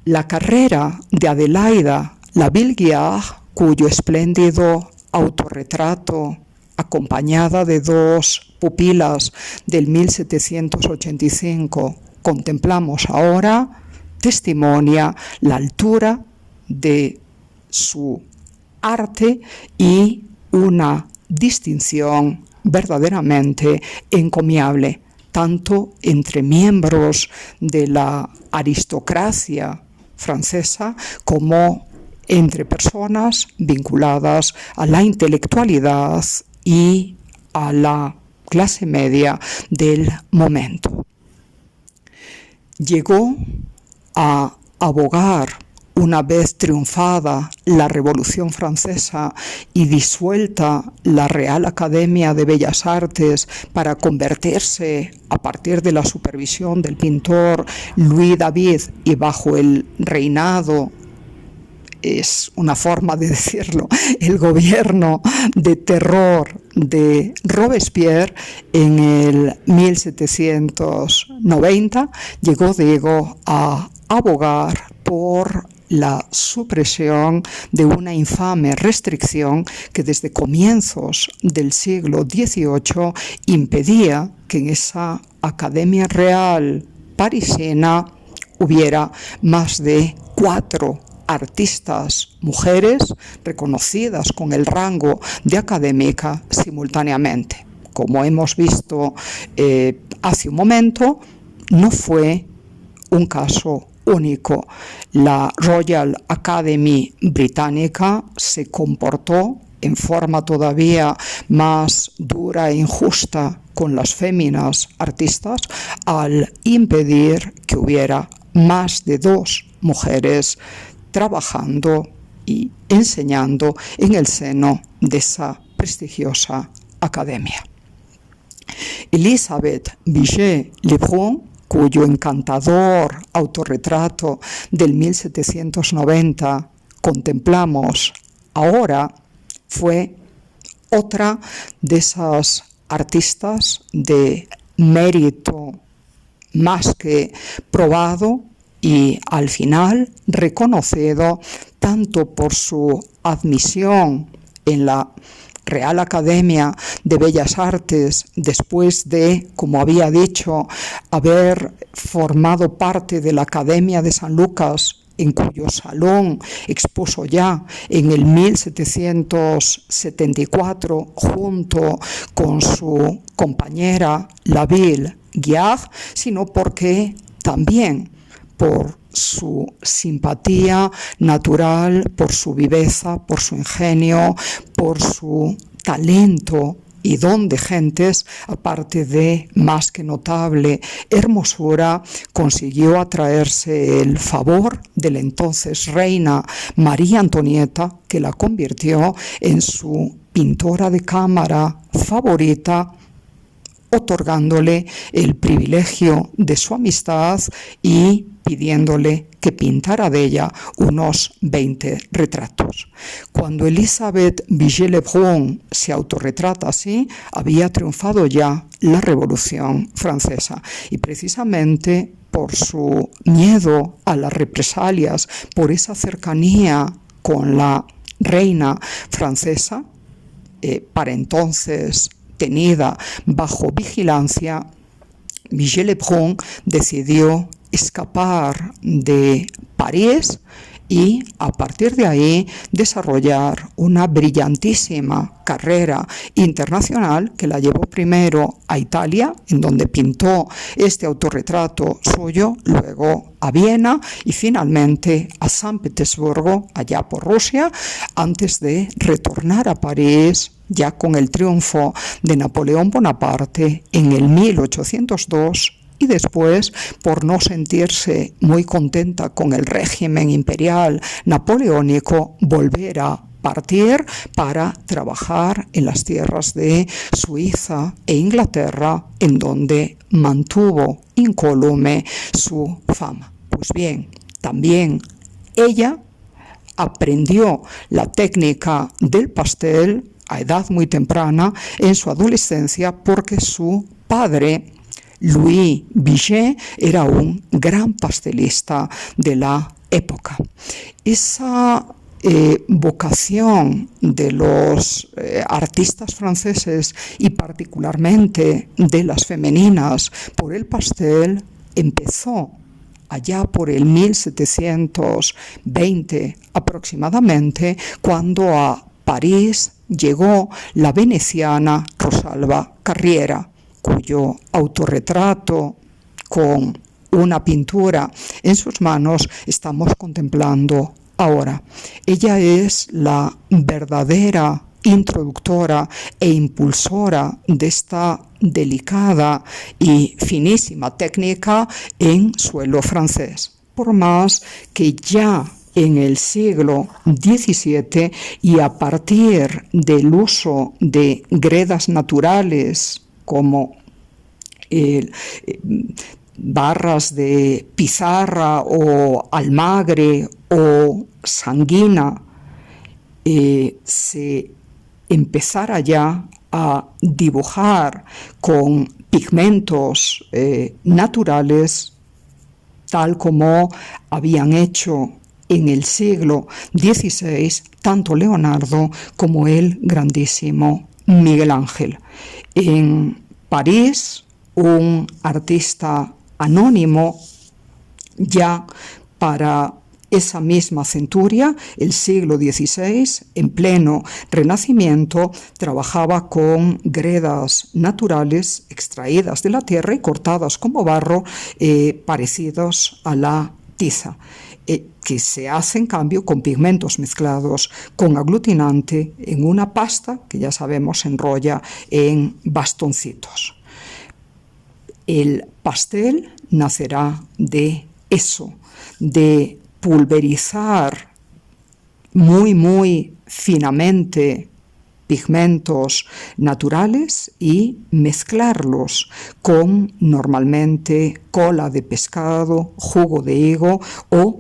Speaker 1: La carrera de Adelaida Labilguiard, cuyo espléndido autorretrato, acompañada de dos pupilas del 1785, contemplamos ahora, testimonia la altura de su arte y una distinción verdaderamente encomiable, tanto entre miembros de la aristocracia francesa como entre personas vinculadas a la intelectualidad y a la clase media del momento. Llegó a abogar, una vez triunfada la Revolución Francesa y disuelta la Real Academia de Bellas Artes para convertirse, a partir de la supervisión del pintor Louis David y bajo el reinado, es una forma de decirlo, el gobierno de terror de Robespierre, en el 1790 llegó Diego a abogar por la supresión de una infame restricción que desde comienzos del siglo XVIII impedía que en esa Academia Real parisina hubiera más de 4 artistas mujeres reconocidas con el rango de académica simultáneamente. Como hemos visto hace un momento, no fue un caso único. La Royal Academy británica se comportó en forma todavía más dura e injusta con las féminas artistas al impedir que hubiera más de 2 mujeres trabajando y enseñando en el seno de esa prestigiosa academia. Elisabeth Vigée-Lebrun, cuyo encantador autorretrato del 1790 contemplamos ahora, fue otra de esas artistas de mérito más que probado y al final reconocido tanto por su admisión en la Real Academia de Bellas Artes después de, como había dicho, haber formado parte de la Academia de San Lucas, en cuyo salón expuso ya en el 1774 junto con su compañera Laville Guiard, sino porque también por su simpatía natural, por su viveza, por su ingenio, por su talento y don de gentes, aparte de más que notable hermosura, consiguió atraerse el favor de la entonces reina María Antonieta, que la convirtió en su pintora de cámara favorita, otorgándole el privilegio de su amistad y pidiéndole que pintara de ella unos 20 retratos. Cuando Elisabeth Vigée-Lebrun se autorretrata así, había triunfado ya la Revolución Francesa y precisamente por su miedo a las represalias, por esa cercanía con la reina francesa, para entonces tenida bajo vigilancia, Vigée-Lebrun decidió escapar de París y a partir de ahí desarrollar una brillantísima carrera internacional que la llevó primero a Italia, en donde pintó este autorretrato suyo, luego a Viena y finalmente a San Petersburgo, allá por Rusia, antes de retornar a París ya con el triunfo de Napoleón Bonaparte en el 1802 y después, por no sentirse muy contenta con el régimen imperial napoleónico, volver a partir para trabajar en las tierras de Suiza e Inglaterra, en donde mantuvo incólume su fama. Pues bien, también ella aprendió la técnica del pastel a edad muy temprana en su adolescencia porque su padre, Louis Vigée, era un gran pastelista de la época. Esa vocación de los artistas franceses y particularmente de las femeninas por el pastel empezó allá por el 1720 aproximadamente, cuando a París llegó la veneciana Rosalba Carriera, cuyo autorretrato con una pintura en sus manos estamos contemplando ahora. Ella es la verdadera introductora e impulsora de esta delicada y finísima técnica en suelo francés, por más que ya en el siglo XVII y a partir del uso de gredas naturales como barras de pizarra o almagre o sanguina, se empezara ya a dibujar con pigmentos naturales, tal como habían hecho en el siglo XVI tanto Leonardo como el grandísimo Miguel Ángel. En París, un artista anónimo ya para esa misma centuria, el siglo XVI, en pleno Renacimiento, trabajaba con gredas naturales extraídas de la tierra y cortadas como barro, parecidos a la tiza, que se hace en cambio con pigmentos mezclados con aglutinante en una pasta que ya sabemos se enrolla en bastoncitos. El pastel nacerá de eso, de pulverizar muy finamente pigmentos naturales y mezclarlos con normalmente cola de pescado, jugo de higo o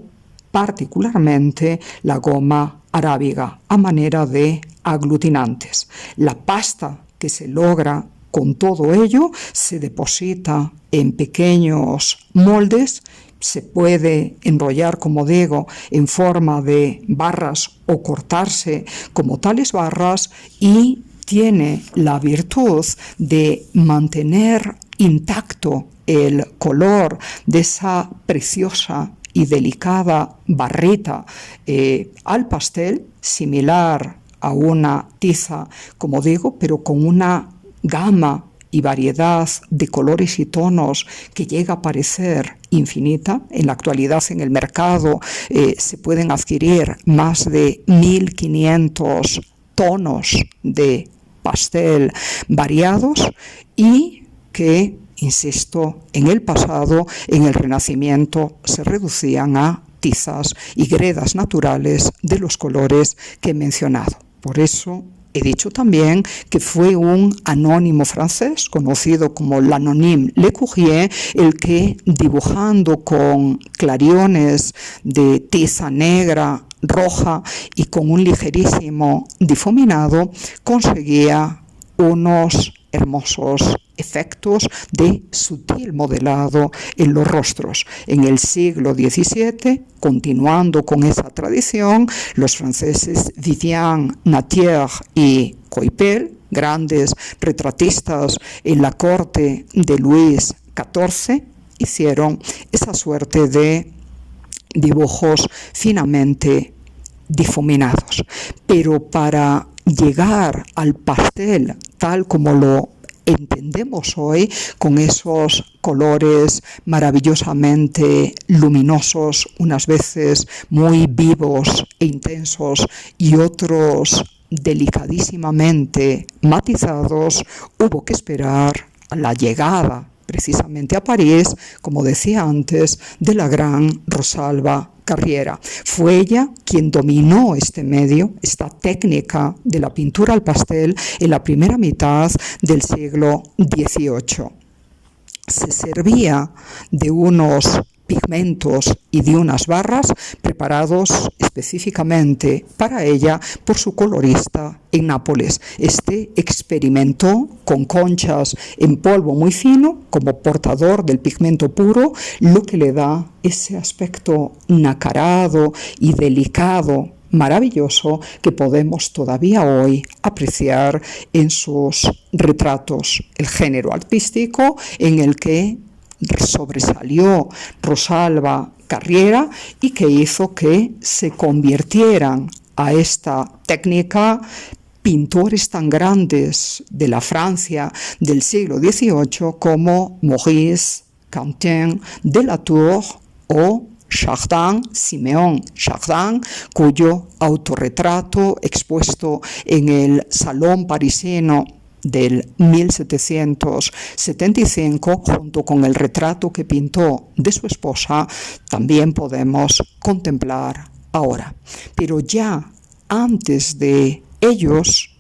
Speaker 1: particularmente la goma arábiga a manera de aglutinantes. La pasta que se logra con todo ello se deposita en pequeños moldes, se puede enrollar, como digo, en forma de barras o cortarse como tales barras y tiene la virtud de mantener intacto el color de esa preciosa y delicada barrita al pastel, similar a una tiza, como digo, pero con una gama y variedad de colores y tonos que llega a parecer infinita. En la actualidad en el mercado se pueden adquirir más de 1500 tonos de pastel variados y que, insisto, en el pasado, en el Renacimiento, se reducían a tizas y gredas naturales de los colores que he mencionado. Por eso he dicho también que fue un anónimo francés, conocido como l'anonyme Le Courrier, el que, dibujando con clariones de tiza negra, roja y con un ligerísimo difuminado, conseguía unos hermosos efectos de sutil modelado en los rostros. En el siglo XVII, continuando con esa tradición, los franceses Vivian, Nattier y Coypel, grandes retratistas en la corte de Luis XIV, hicieron esa suerte de dibujos finamente difuminados. Pero para llegar al pastel tal como lo entendemos hoy, con esos colores maravillosamente luminosos, unas veces muy vivos e intensos y otros delicadísimamente matizados, hubo que esperar a la llegada precisamente a París, como decía antes, de la gran Rosalba Carriera. Fue ella quien dominó este medio, esta técnica de la pintura al pastel en la primera mitad del siglo XVIII. Se servía de unos pigmentos y de unas barras preparados específicamente para ella por su colorista en Nápoles. Este experimentó con conchas en polvo muy fino como portador del pigmento puro, lo que le da ese aspecto nacarado y delicado maravilloso que podemos todavía hoy apreciar en sus retratos. El género artístico en el que sobresalió Rosalba Carriera y que hizo que se convirtieran a esta técnica pintores tan grandes de la Francia del siglo XVIII como Maurice, Cantin, Delatour o Chardin, Siméon Chardin, cuyo autorretrato expuesto en el Salón parisino del 1775, junto con el retrato que pintó de su esposa, también podemos contemplar ahora. Pero ya antes de ellos,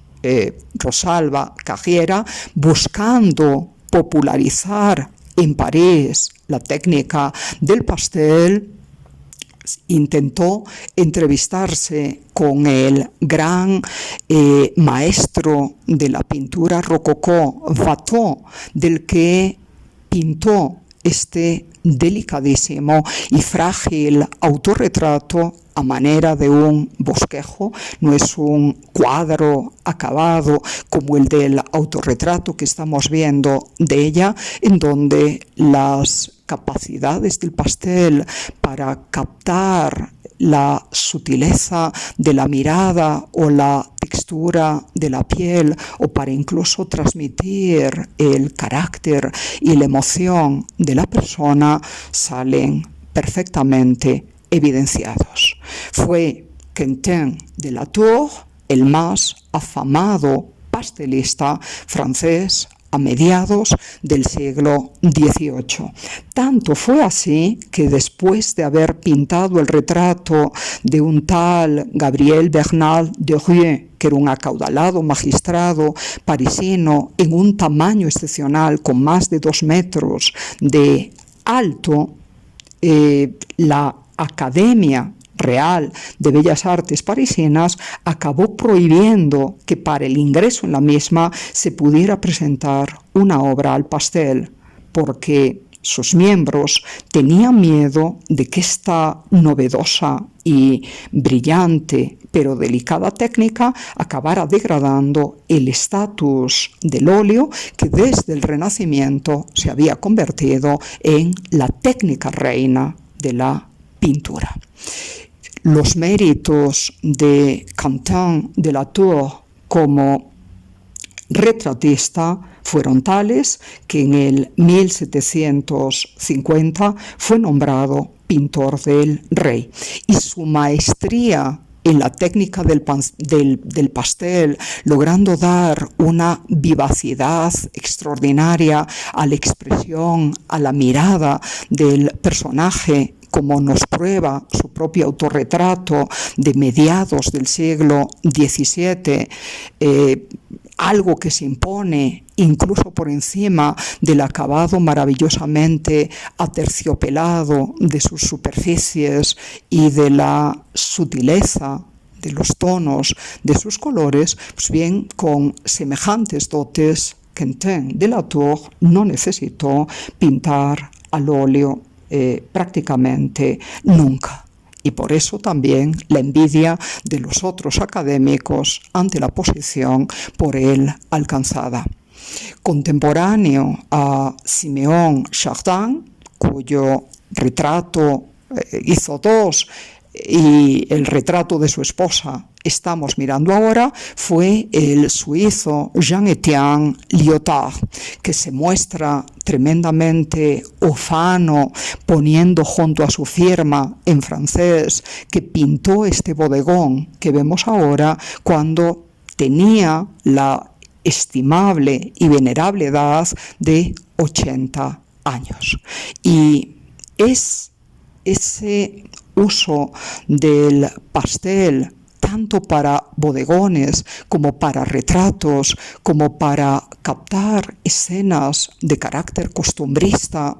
Speaker 1: Rosalba Carriera, buscando popularizar en París la técnica del pastel, intentó entrevistarse con el gran maestro de la pintura rococó, Watteau, del que pintó este delicadísimo y frágil autorretrato a manera de un bosquejo. No es un cuadro acabado como el del autorretrato que estamos viendo de ella, en donde las capacidades del pastel para captar la sutileza de la mirada o la textura de la piel, o para incluso transmitir el carácter y la emoción de la persona, salen perfectamente evidenciados. Fue Quentin de la Tour el más afamado pastelista francés a mediados del siglo XVIII. Tanto fue así que después de haber pintado el retrato de un tal Gabriel Bernal de Rieu, que era un acaudalado magistrado parisino en un tamaño excepcional con más de 2 metros de alto, la Academia Real de Bellas Artes parisinas acabó prohibiendo que para el ingreso en la misma se pudiera presentar una obra al pastel, porque sus miembros tenían miedo de que esta novedosa y brillante pero delicada técnica acabara degradando el estatus del óleo, que desde el Renacimiento se había convertido en la técnica reina de la pintura. Los méritos de Quentin de la Tour como retratista fueron tales que en el 1750 fue nombrado pintor del rey, y su maestría en la técnica del pastel, logrando dar una vivacidad extraordinaria a la expresión, a la mirada del personaje, como nos prueba su propio autorretrato de mediados del siglo XVII, algo que se impone incluso por encima del acabado maravillosamente aterciopelado de sus superficies y de la sutileza de los tonos de sus colores. Pues bien, con semejantes dotes, Quentin de la Tour no necesitó pintar al óleo prácticamente nunca. Y por eso también la envidia de los otros académicos ante la posición por él alcanzada. Contemporáneo a Siméon Chardin, cuyo retrato hizo 2, y el retrato de su esposa estamos mirando ahora, fue el suizo Jean-Étienne Lyotard, que se muestra tremendamente ufano poniendo junto a su firma en francés que pintó este bodegón que vemos ahora cuando tenía la estimable y venerable edad de 80 años. Y es ese uso del pastel tanto para bodegones como para retratos, como para captar escenas de carácter costumbrista,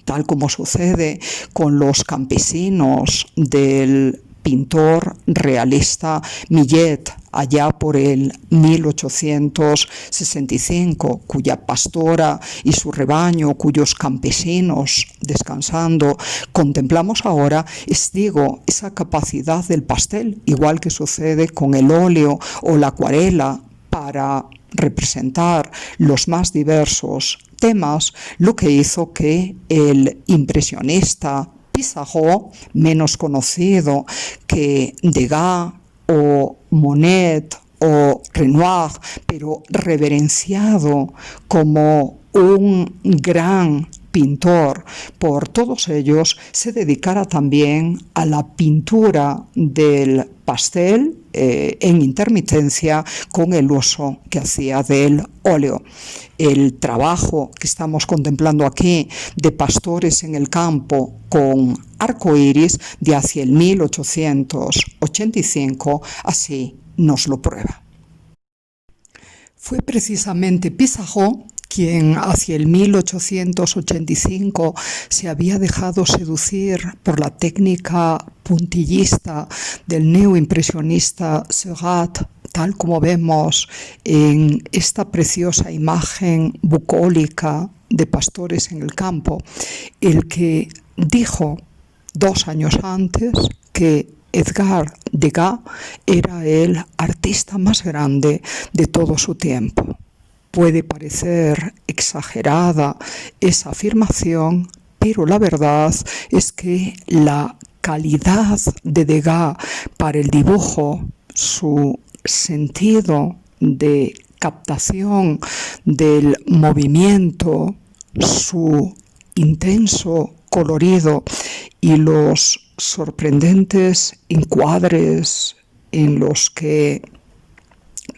Speaker 1: tal como sucede con los campesinos del pintor realista Millet, allá por el 1865, cuya pastora y su rebaño, cuyos campesinos descansando contemplamos ahora, esa capacidad del pastel, igual que sucede con el óleo o la acuarela, para representar los más diversos temas, lo que hizo que el impresionista Pissarro, menos conocido que Degas o Monet o Renoir, pero reverenciado como un gran pintor por todos ellos, se dedicara también a la pintura del pastel en intermitencia con el uso que hacía del óleo. El trabajo que estamos contemplando aquí de Pastores en el campo con arcoíris de hacia el 1885 así nos lo prueba. Fue precisamente Pissarro quien hacia el 1885 se había dejado seducir por la técnica puntillista del neoimpresionista Seurat, tal como vemos en esta preciosa imagen bucólica de Pastores en el campo, el que dijo 2 años antes que Edgar Degas era el artista más grande de todo su tiempo. Puede parecer exagerada esa afirmación, pero la verdad es que la calidad de Degas para el dibujo, su sentido de captación del movimiento, su intenso colorido y los sorprendentes encuadres en los que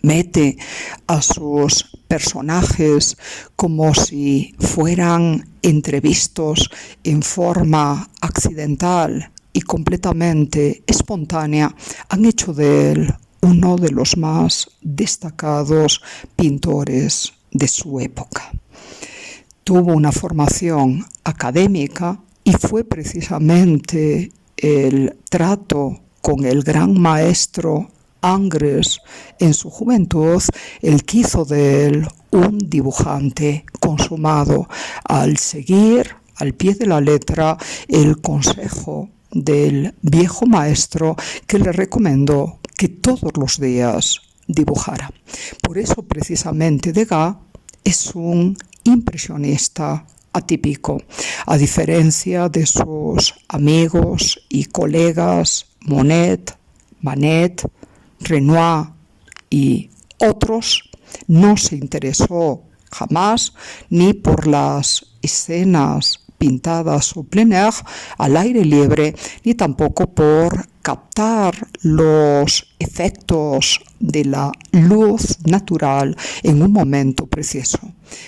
Speaker 1: mete a sus personajes como si fueran entrevistos en forma accidental y completamente espontánea, han hecho de él uno de los más destacados pintores de su época. Tuvo una formación académica y fue precisamente el trato con el gran maestro Ingres en su juventud el que hizo de él un dibujante consumado, al seguir al pie de la letra el consejo del viejo maestro, que le recomendó que todos los días dibujara. Por eso precisamente Degas es un impresionista atípico, a diferencia de sus amigos y colegas Monet, Manet, Renoir y otros. No se interesó jamás ni por las escenas pintadas au plein air, al aire libre, ni tampoco por captar los efectos de la luz natural en un momento preciso.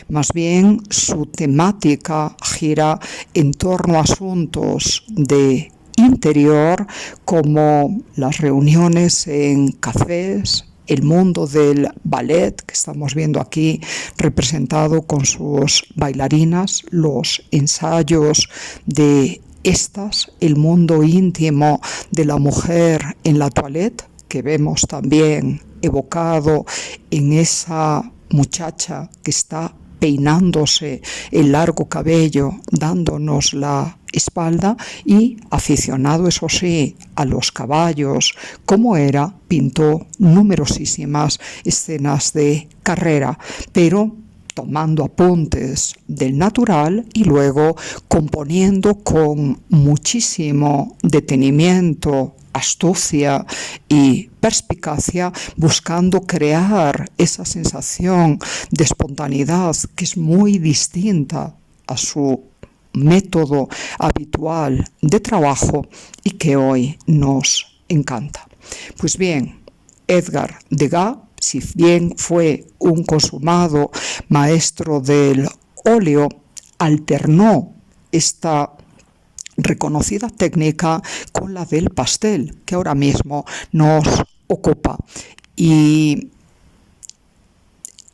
Speaker 1: Más bien, su temática gira en torno a asuntos de interior, como las reuniones en cafés, el mundo del ballet, que estamos viendo aquí representado con sus bailarinas, los ensayos de estas, el mundo íntimo de la mujer en la toilette, que vemos también evocado en esa muchacha que está peinándose el largo cabello, dándonos la espalda, y aficionado, eso sí, a los caballos, como era, pintó numerosísimas escenas de carrera, pero tomando apuntes del natural y luego componiendo con muchísimo detenimiento, astucia y perspicacia, buscando crear esa sensación de espontaneidad que es muy distinta a su método habitual de trabajo y que hoy nos encanta. Pues bien, Edgar Degas, si bien fue un consumado maestro del óleo, alternó esta reconocida técnica con la del pastel, que ahora mismo nos ocupa. Y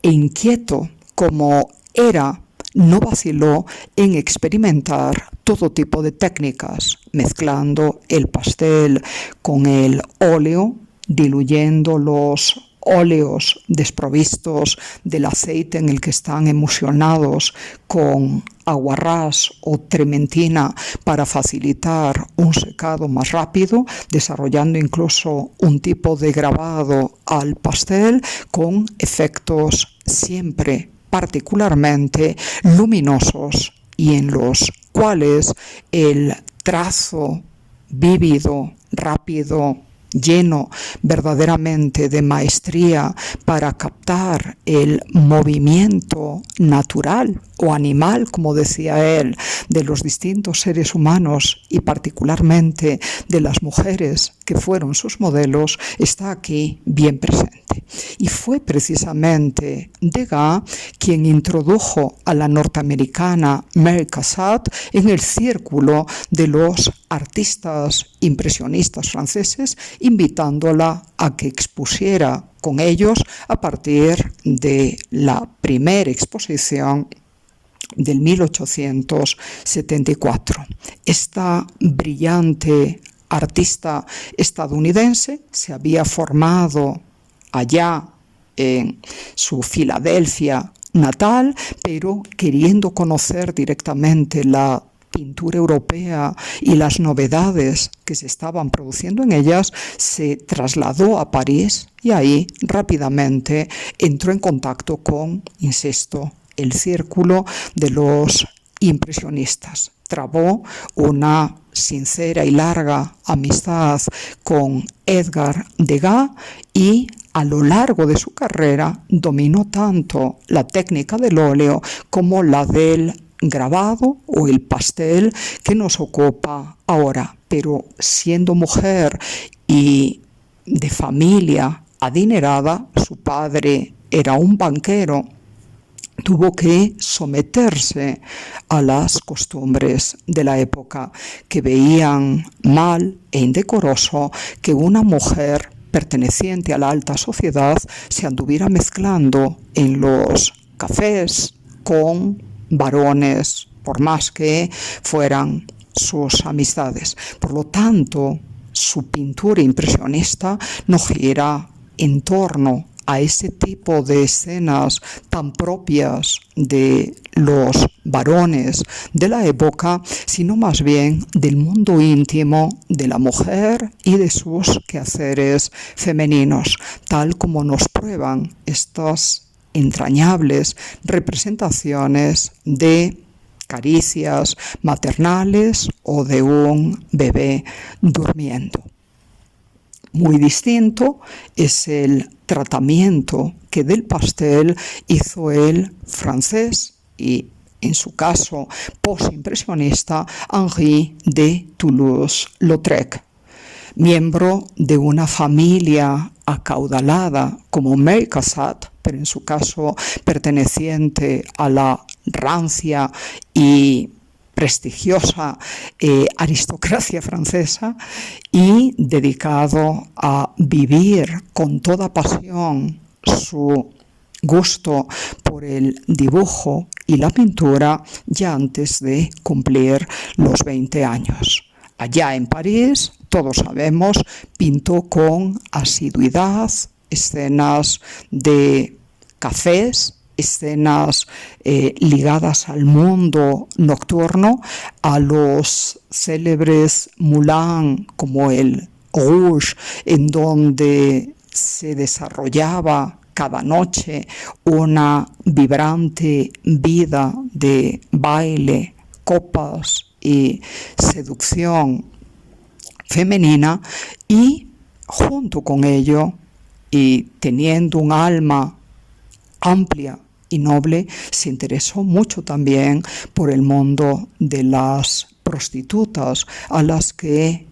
Speaker 1: inquieto como era, no vaciló en experimentar todo tipo de técnicas, mezclando el pastel con el óleo, diluyendo los óleos desprovistos del aceite en el que están emulsionados con aguarrás o trementina para facilitar un secado más rápido, desarrollando incluso un tipo de grabado al pastel con efectos siempre particularmente luminosos y en los cuales el trazo vívido, rápido, lleno verdaderamente de maestría para captar el movimiento natural o animal, como decía él, de los distintos seres humanos y particularmente de las mujeres que fueron sus modelos, está aquí bien presente. Y fue precisamente Degas quien introdujo a la norteamericana Mary Cassatt en el círculo de los artistas impresionistas franceses, invitándola a que expusiera con ellos a partir de la primera exposición del 1874. Esta brillante artista estadounidense se había formado allá en su Filadelfia natal, pero queriendo conocer directamente la pintura europea y las novedades que se estaban produciendo en ellas, se trasladó a París y ahí rápidamente entró en contacto con, insisto, el círculo de los impresionistas. Trabó una sincera y larga amistad con Edgar Degas y a lo largo de su carrera dominó tanto la técnica del óleo como la del grabado o el pastel que nos ocupa ahora. Pero siendo mujer y de familia adinerada, su padre era un banquero tuvo que someterse a las costumbres de la época, que veían mal e indecoroso que una mujer perteneciente a la alta sociedad se anduviera mezclando en los cafés con varones, por más que fueran sus amistades. Por lo tanto, su pintura impresionista no gira en torno a ese tipo de escenas tan propias de los varones de la época, sino más bien del mundo íntimo de la mujer y de sus quehaceres femeninos, tal como nos prueban estas entrañables representaciones de caricias maternales o de un bebé durmiendo. Muy distinto es el tratamiento que del pastel hizo el francés y, en su caso, postimpresionista Henri de Toulouse-Lautrec, miembro de una familia acaudalada como Mary Cassatt, pero en su caso perteneciente a la rancia y prestigiosa aristocracia francesa, y dedicado a vivir con toda pasión su gusto por el dibujo y la pintura ya antes de cumplir los 20 años. Allá en París, todos sabemos, pintó con asiduidad escenas de cafés, escenas ligadas al mundo nocturno, a los célebres Moulins como el Rouge, en donde se desarrollaba cada noche una vibrante vida de baile, copas y seducción femenina, y junto con ello, y teniendo un alma amplia y noble, se interesó mucho también por el mundo de las prostitutas, a las que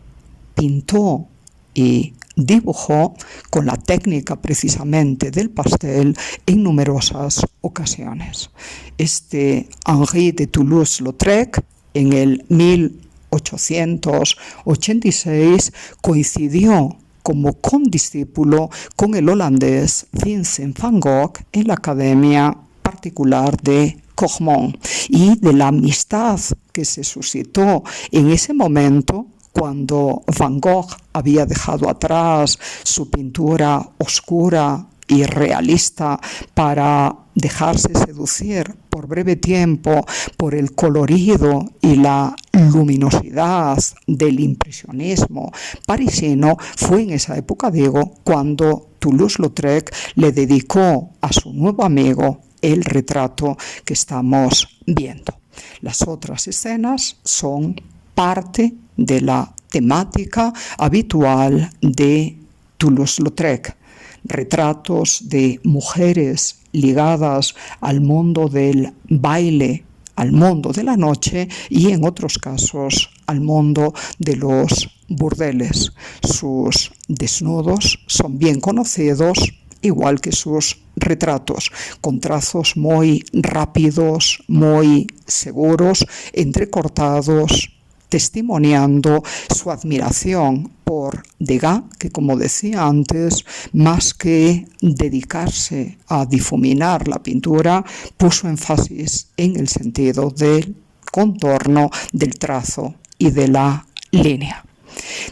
Speaker 1: pintó y dibujó con la técnica precisamente del pastel en numerosas ocasiones. Este Henri de Toulouse-Lautrec, en el 1886, coincidió como condiscípulo con el holandés Vincent van Gogh en la Academia Particular de Cogmont, y de la amistad que se suscitó en ese momento, cuando Van Gogh había dejado atrás su pintura oscura y realista para dejarse seducir por breve tiempo por el colorido y la luminosidad del impresionismo parisino, fue en esa época, digo, cuando Toulouse-Lautrec le dedicó a su nuevo amigo el retrato que estamos viendo. Las otras escenas son parte de la temática habitual de Toulouse-Lautrec. Retratos de mujeres ligadas al mundo del baile, al mundo de la noche, y en otros casos al mundo de los burdeles. Sus desnudos son bien conocidos, igual que sus retratos, con trazos muy rápidos, muy seguros, entrecortados, testimoniando su admiración por Degas, que, como decía antes, más que dedicarse a difuminar la pintura, puso énfasis en el sentido del contorno, del trazo y de la línea.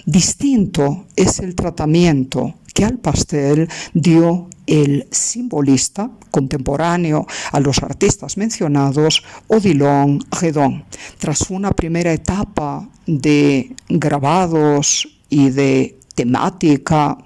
Speaker 1: Distinto es el tratamiento que al pastel dio el simbolista contemporáneo a los artistas mencionados, Odilon Redon. Tras una primera etapa de grabados y de temática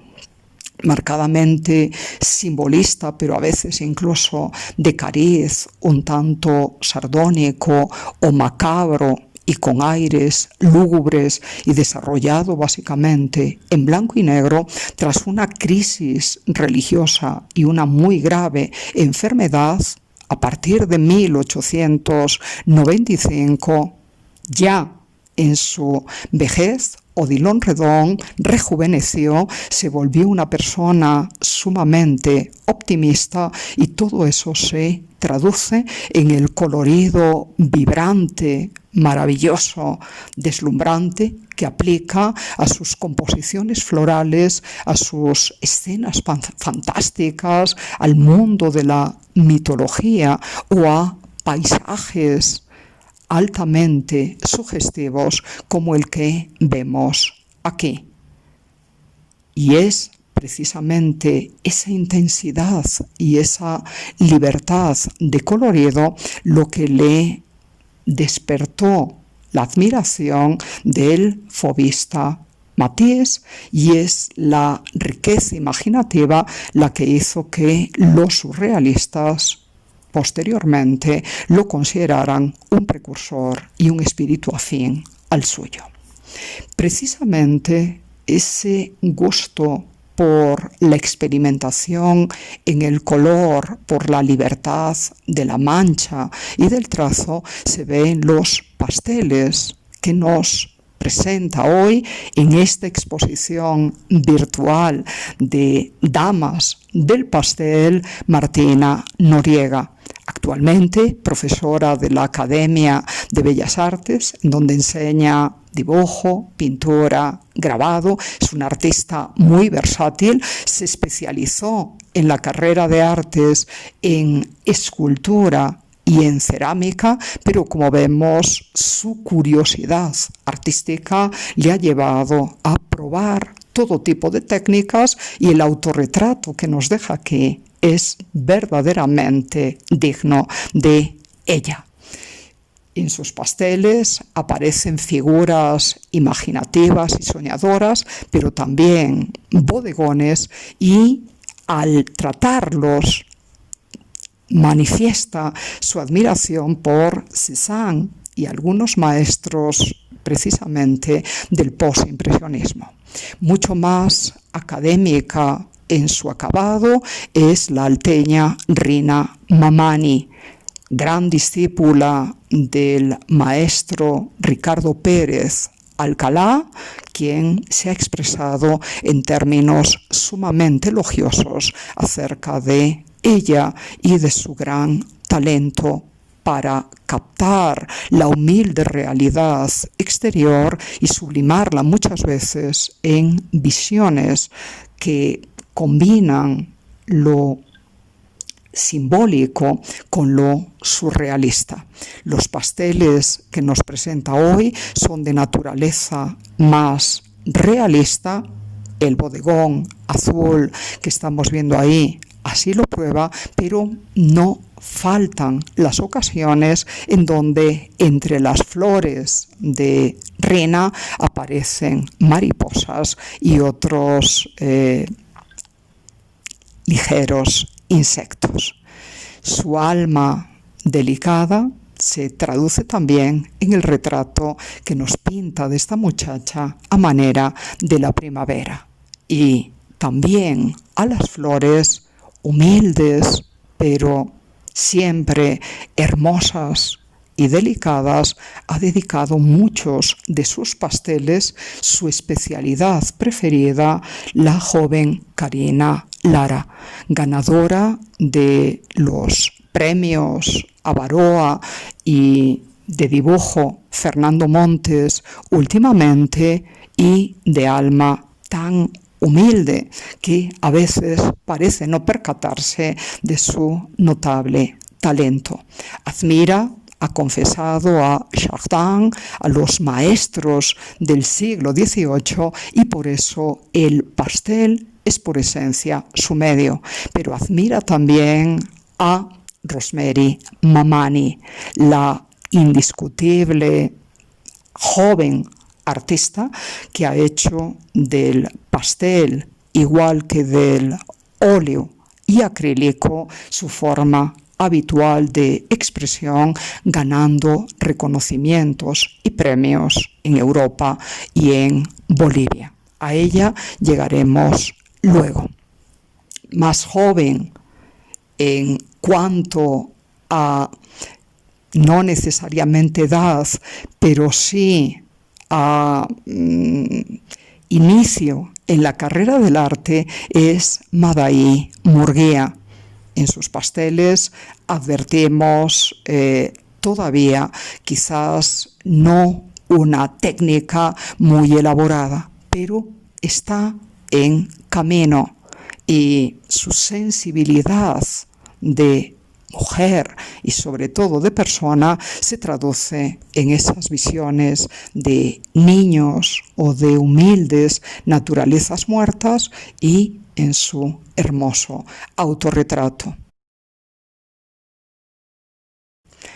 Speaker 1: marcadamente simbolista, pero a veces incluso de cariz un tanto sardónico o macabro, y con aires lúgubres, y desarrollado básicamente en blanco y negro, tras una crisis religiosa y una muy grave enfermedad, a partir de 1895, ya en su vejez, Odilon Redón rejuveneció, se volvió una persona sumamente optimista y todo eso se traduce en el colorido vibrante, maravilloso, deslumbrante que aplica a sus composiciones florales, a sus escenas fantásticas, al mundo de la mitología o a paisajes altamente sugestivos como el que vemos aquí. Y es precisamente esa intensidad y esa libertad de colorido lo que le despertó la admiración del fauvista Matisse, y es la riqueza imaginativa la que hizo que los surrealistas posteriormente lo consideraran un precursor y un espíritu afín al suyo. Precisamente ese gusto por la experimentación en el color, por la libertad de la mancha y del trazo, se ve en los pasteles que nos presenta hoy en esta exposición virtual de Damas del Pastel Martina Noriega, actualmente profesora de la Academia de Bellas Artes, donde enseña dibujo, pintura, grabado. Es una artista muy versátil, se especializó en la carrera de artes en escultura y en cerámica, pero como vemos, su curiosidad artística le ha llevado a probar todo tipo de técnicas, y el autorretrato que nos deja aquí es verdaderamente digno de ella. En sus pasteles aparecen figuras imaginativas y soñadoras, pero también bodegones, y al tratarlos manifiesta su admiración por Cézanne y algunos maestros precisamente del postimpresionismo. Mucho más académica en su acabado es la alteña Rina Mamani, gran discípula del maestro Ricardo Pérez Alcalá, quien se ha expresado en términos sumamente elogiosos acerca de ella y de su gran talento para captar la humilde realidad exterior y sublimarla muchas veces en visiones que combinan lo simbólico con lo surrealista. Los pasteles que nos presenta hoy son de naturaleza más realista. El bodegón azul que estamos viendo ahí así lo prueba, pero no faltan las ocasiones en donde entre las flores de Rina aparecen mariposas y otros ligeros insectos. Su alma delicada se traduce también en el retrato que nos pinta de esta muchacha a manera de la primavera, y también a las flores humildes, pero siempre hermosas y delicadas, ha dedicado muchos de sus pasteles. Su especialidad preferida, la joven Karina Lara, ganadora de los premios Avaroa y de dibujo Fernando Montes últimamente, y de alma tan humilde que a veces parece no percatarse de su notable talento. Admira, ha confesado a Chardin, a los maestros del siglo XVIII, y por eso el pastel es por esencia su medio, pero admira también a Rosemary Mamani, la indiscutible joven artista que ha hecho del pastel, igual que del óleo y acrílico, su forma habitual de expresión, ganando reconocimientos y premios en Europa y en Bolivia. A ella llegaremos luego. Más joven en cuanto a no necesariamente edad, pero sí inicio en la carrera del arte es Madai Murguía. En sus pasteles advertimos todavía quizás no una técnica muy elaborada, pero está en camino y su sensibilidad de mujer y sobre todo de persona se traduce en esas visiones de niños o de humildes naturalezas muertas y en su hermoso autorretrato.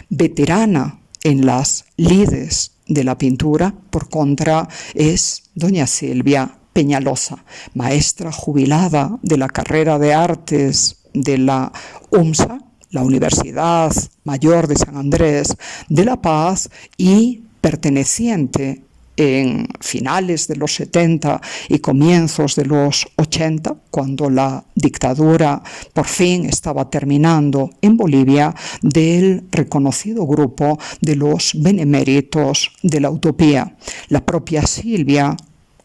Speaker 1: Veterana en las lides de la pintura, por contra, es doña Silvia Peñalosa, maestra jubilada de la carrera de artes de la UMSA, la Universidad Mayor de San Andrés de La Paz, y perteneciente en finales de los 70 y comienzos de los 80, cuando la dictadura por fin estaba terminando en Bolivia, del reconocido grupo de los beneméritos de la utopía. La propia Silvia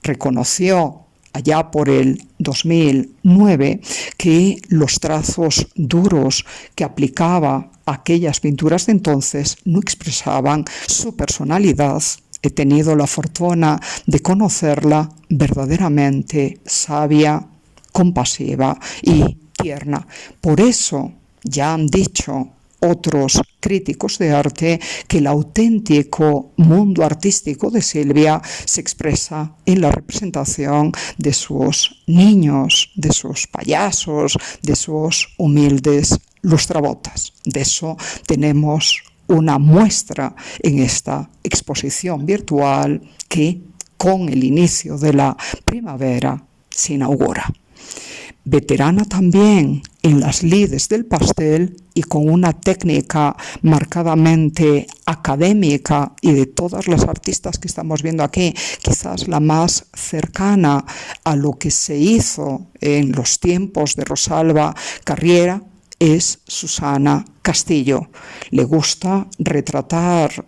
Speaker 1: reconoció allá por el 2009 que los trazos duros que aplicaba a aquellas pinturas de entonces no expresaban su personalidad. He tenido la fortuna de conocerla verdaderamente sabia, compasiva y tierna. Por eso ya han dicho otros críticos de arte que el auténtico mundo artístico de Silvia se expresa en la representación de sus niños, de sus payasos, de sus humildes lustrabotas. De eso tenemos una muestra en esta exposición virtual que con el inicio de la primavera se inaugura. Veterana también en las lides del pastel y con una técnica marcadamente académica, y de todas las artistas que estamos viendo aquí, quizás la más cercana a lo que se hizo en los tiempos de Rosalba Carriera, es Susana Castillo. Le gusta retratar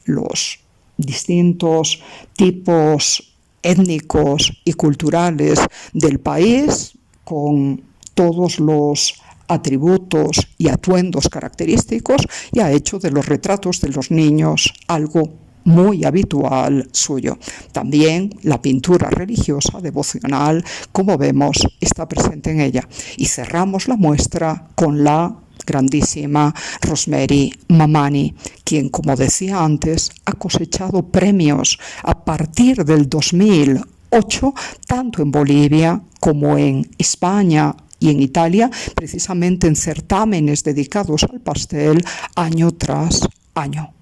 Speaker 1: los distintos tipos étnicos y culturales del país con todos los atributos y atuendos característicos, y ha hecho de los retratos de los niños algo muy habitual suyo. También la pintura religiosa, devocional, como vemos, está presente en ella. Y cerramos la muestra con la grandísima Rosemary Mamani, quien, como decía antes, ha cosechado premios a partir del 2008, tanto en Bolivia como en España y en Italia, precisamente en certámenes dedicados al pastel, año tras año.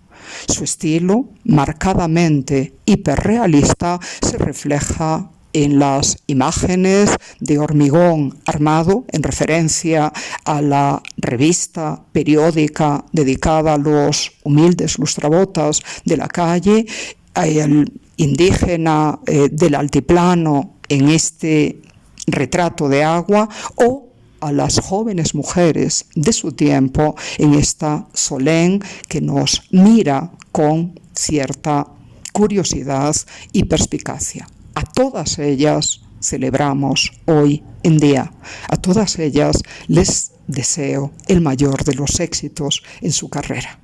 Speaker 1: Su estilo, marcadamente hiperrealista, se refleja en las imágenes de hormigón armado, en referencia a la revista periódica dedicada a los humildes lustrabotas de la calle, el indígena del altiplano en este retrato de agua, o a las jóvenes mujeres de su tiempo en esta Solén, que nos mira con cierta curiosidad y perspicacia. A todas ellas celebramos hoy en día. A todas ellas les deseo el mayor de los éxitos en su carrera.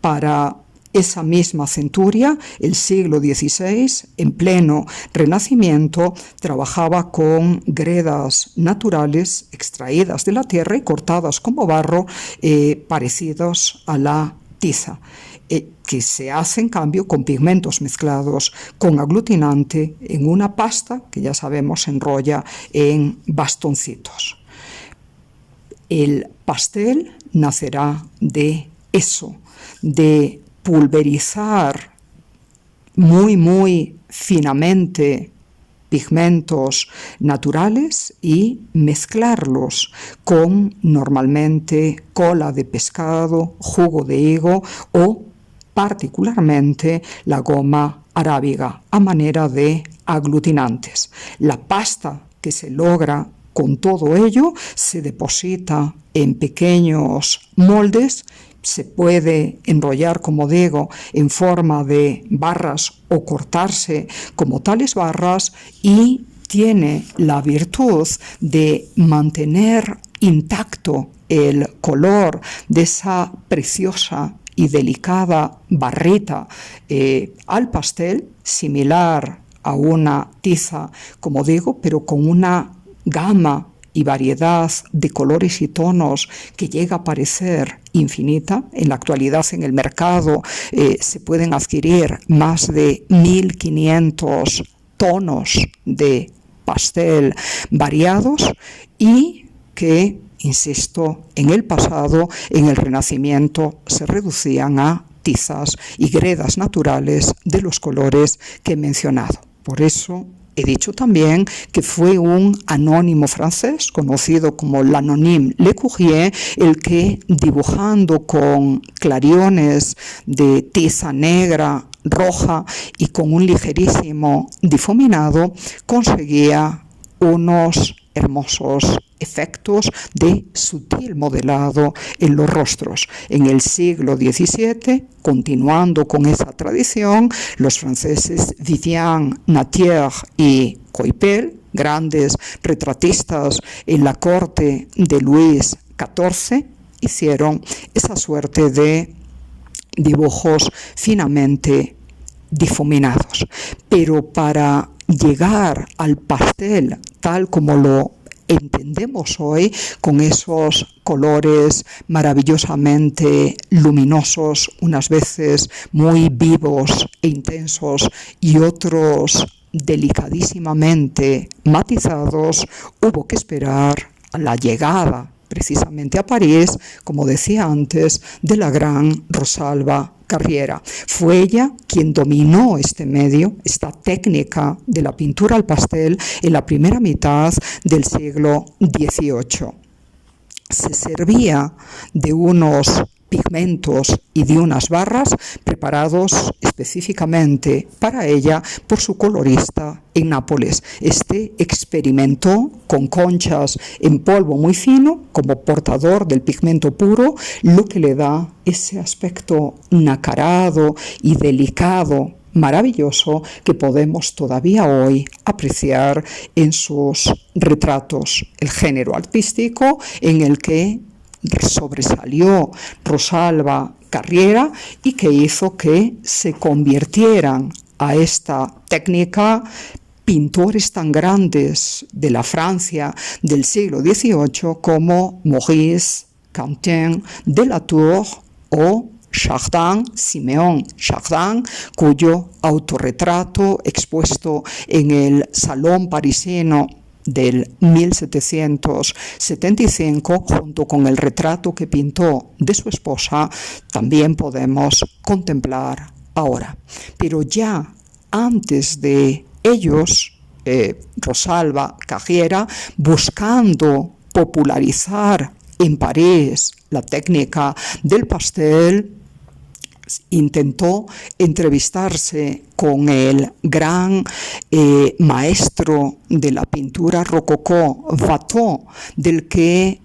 Speaker 1: para esa misma centuria, el siglo XVI, en pleno Renacimiento, trabajaba con gredas naturales extraídas de la tierra y cortadas como barro, parecidos a la tiza, que se hace en cambio con pigmentos mezclados con aglutinante en una pasta que ya sabemos se enrolla en bastoncitos. El pastel nacerá de eso, de pulverizar muy finamente pigmentos naturales y mezclarlos con normalmente cola de pescado, jugo de higo o particularmente la goma arábiga a manera de aglutinantes. La pasta que se logra con todo ello se deposita en pequeños moldes, se puede enrollar, como digo, en forma de barras o cortarse como tales barras y tiene la virtud de mantener intacto el color de esa preciosa y delicada barrita al pastel, similar a una tiza, como digo, pero con una gama y variedad de colores y tonos que llega a parecer infinita. En la actualidad en el mercado se pueden adquirir más de 1500 tonos de pastel variados y que, insisto, en el pasado, en el Renacimiento, se reducían a tizas y gredas naturales de los colores que he mencionado. Por eso he dicho también que fue un anónimo francés, conocido como l'anonyme Le Courrier, el que, dibujando con clariones de tiza negra, roja y con un ligerísimo difuminado, conseguía unos hermosos efectos de sutil modelado en los rostros. En el siglo XVII, continuando con esa tradición, los franceses Vivien Nattier y Coypel, grandes retratistas en la corte de Luis XIV, hicieron esa suerte de dibujos finamente difuminados. Pero para llegar al pastel tal como lo entendemos hoy, con esos colores maravillosamente luminosos, unas veces muy vivos e intensos y otros delicadísimamente matizados, hubo que esperar a la llegada precisamente a París, como decía antes, de la gran Rosalba Carriera. Fue ella quien dominó este medio, esta técnica de la pintura al pastel en la primera mitad del siglo XVIII. Se servía de unos pigmentos y de unas barras preparados específicamente para ella por su colorista en Nápoles. Este experimentó con conchas en polvo muy fino como portador del pigmento puro, lo que le da ese aspecto nacarado y delicado maravilloso que podemos todavía hoy apreciar en sus retratos. El género artístico en el que sobresalió Rosalba Carriera y que hizo que se convirtieran a esta técnica pintores tan grandes de la Francia del siglo XVIII como Maurice, Cantin, Delatour o Chardin, Siméon Chardin, cuyo autorretrato expuesto en el Salón parisino del 1775, junto con el retrato que pintó de su esposa, también podemos contemplar ahora. Pero ya antes de ellos, Rosalba Carriera, buscando popularizar en París la técnica del pastel, intentó entrevistarse con el gran maestro de la pintura rococó, Watteau, del que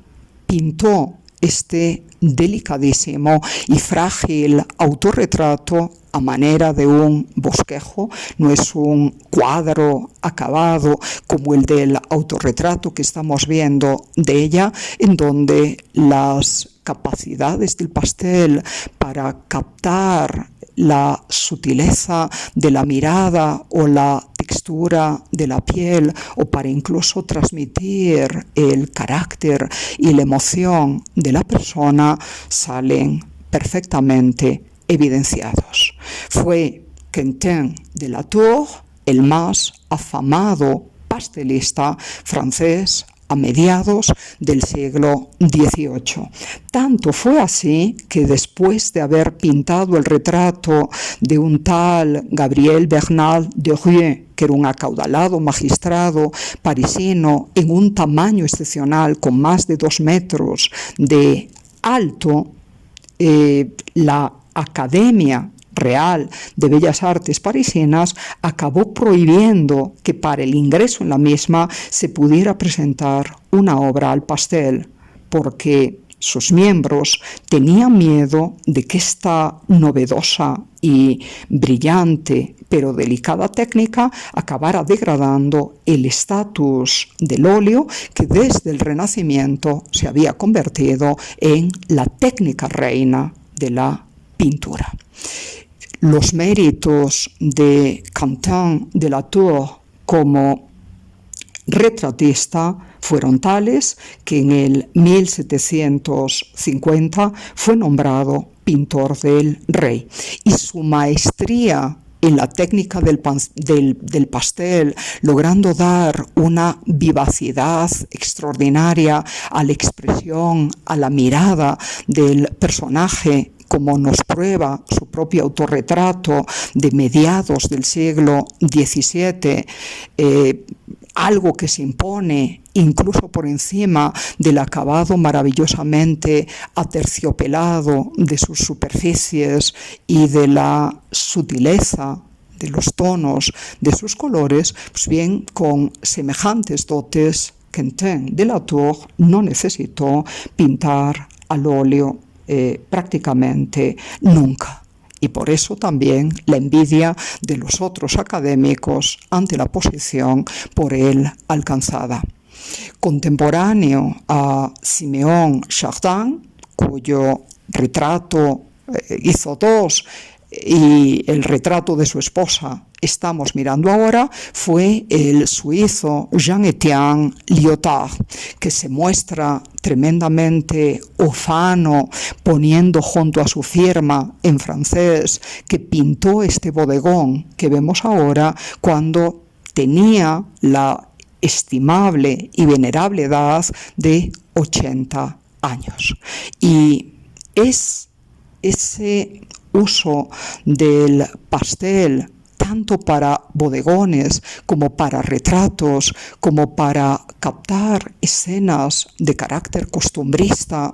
Speaker 1: pintó este delicadísimo y frágil autorretrato a manera de un bosquejo. No es un cuadro acabado como el del autorretrato que estamos viendo de ella, en donde las capacidades del pastel para captar la sutileza de la mirada o la textura de la piel, o para incluso transmitir el carácter y la emoción de la persona, salen perfectamente evidenciados. Fue Quentin de la Tour el más afamado pastelista francés a mediados del siglo XVIII. Tanto fue así que después de haber pintado el retrato de un tal Gabriel Bernal de Rieu, que era un acaudalado magistrado parisino en un tamaño excepcional con más de 2 metros de alto, la Academia Real de Bellas Artes parisinas acabó prohibiendo que para el ingreso en la misma se pudiera presentar una obra al pastel, porque sus miembros tenían miedo de que esta novedosa y brillante pero delicada técnica acabara degradando el estatus del óleo, que desde el Renacimiento se había convertido en la técnica reina de la pintura. Los méritos de Quentin de la Tour como retratista fueron tales que en el 1750 fue nombrado pintor del rey, y su maestría en la técnica del pastel, logrando dar una vivacidad extraordinaria a la expresión, a la mirada del personaje, como nos prueba su propio autorretrato de mediados del siglo XVII, algo que se impone incluso por encima del acabado maravillosamente aterciopelado de sus superficies y de la sutileza de los tonos de sus colores. Pues bien, con semejantes dotes, Quentin de la Tour no necesitó pintar al óleo prácticamente nunca, y por eso también la envidia de los otros académicos ante la posición por él alcanzada. Contemporáneo a Siméon Chardin, cuyo retrato hizo 2, y el retrato de su esposa estamos mirando ahora, fue el suizo Jean-Étienne Lyotard, que se muestra tremendamente ufano poniendo junto a su firma en francés que pintó este bodegón que vemos ahora cuando tenía la estimable y venerable edad de 80 años. Y es ese uso del pastel tanto para bodegones como para retratos, como para captar escenas de carácter costumbrista,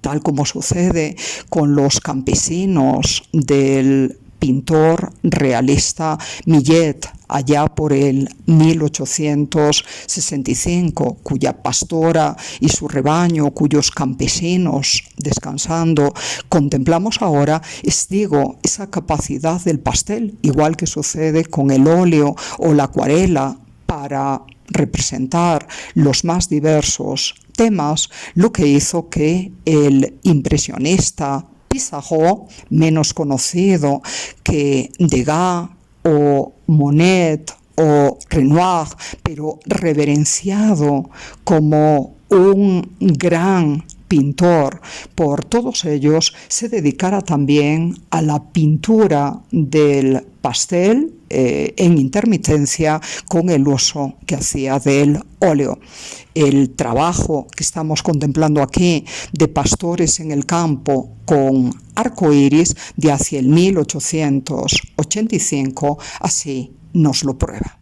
Speaker 1: tal como sucede con los campesinos del pintor realista Millet allá por el 1865, cuya pastora y su rebaño, cuyos campesinos descansando contemplamos ahora, esa capacidad del pastel, igual que sucede con el óleo o la acuarela, para representar los más diversos temas, lo que hizo que el impresionista Pissarro, menos conocido que Degas o Monet o Renoir, pero reverenciado como un gran pintor por todos ellos, se dedicara también a la pintura del pastel en intermitencia con el uso que hacía del óleo. El trabajo que estamos contemplando aquí de pastores en el campo con arcoíris de hacia el 1885 así nos lo prueba.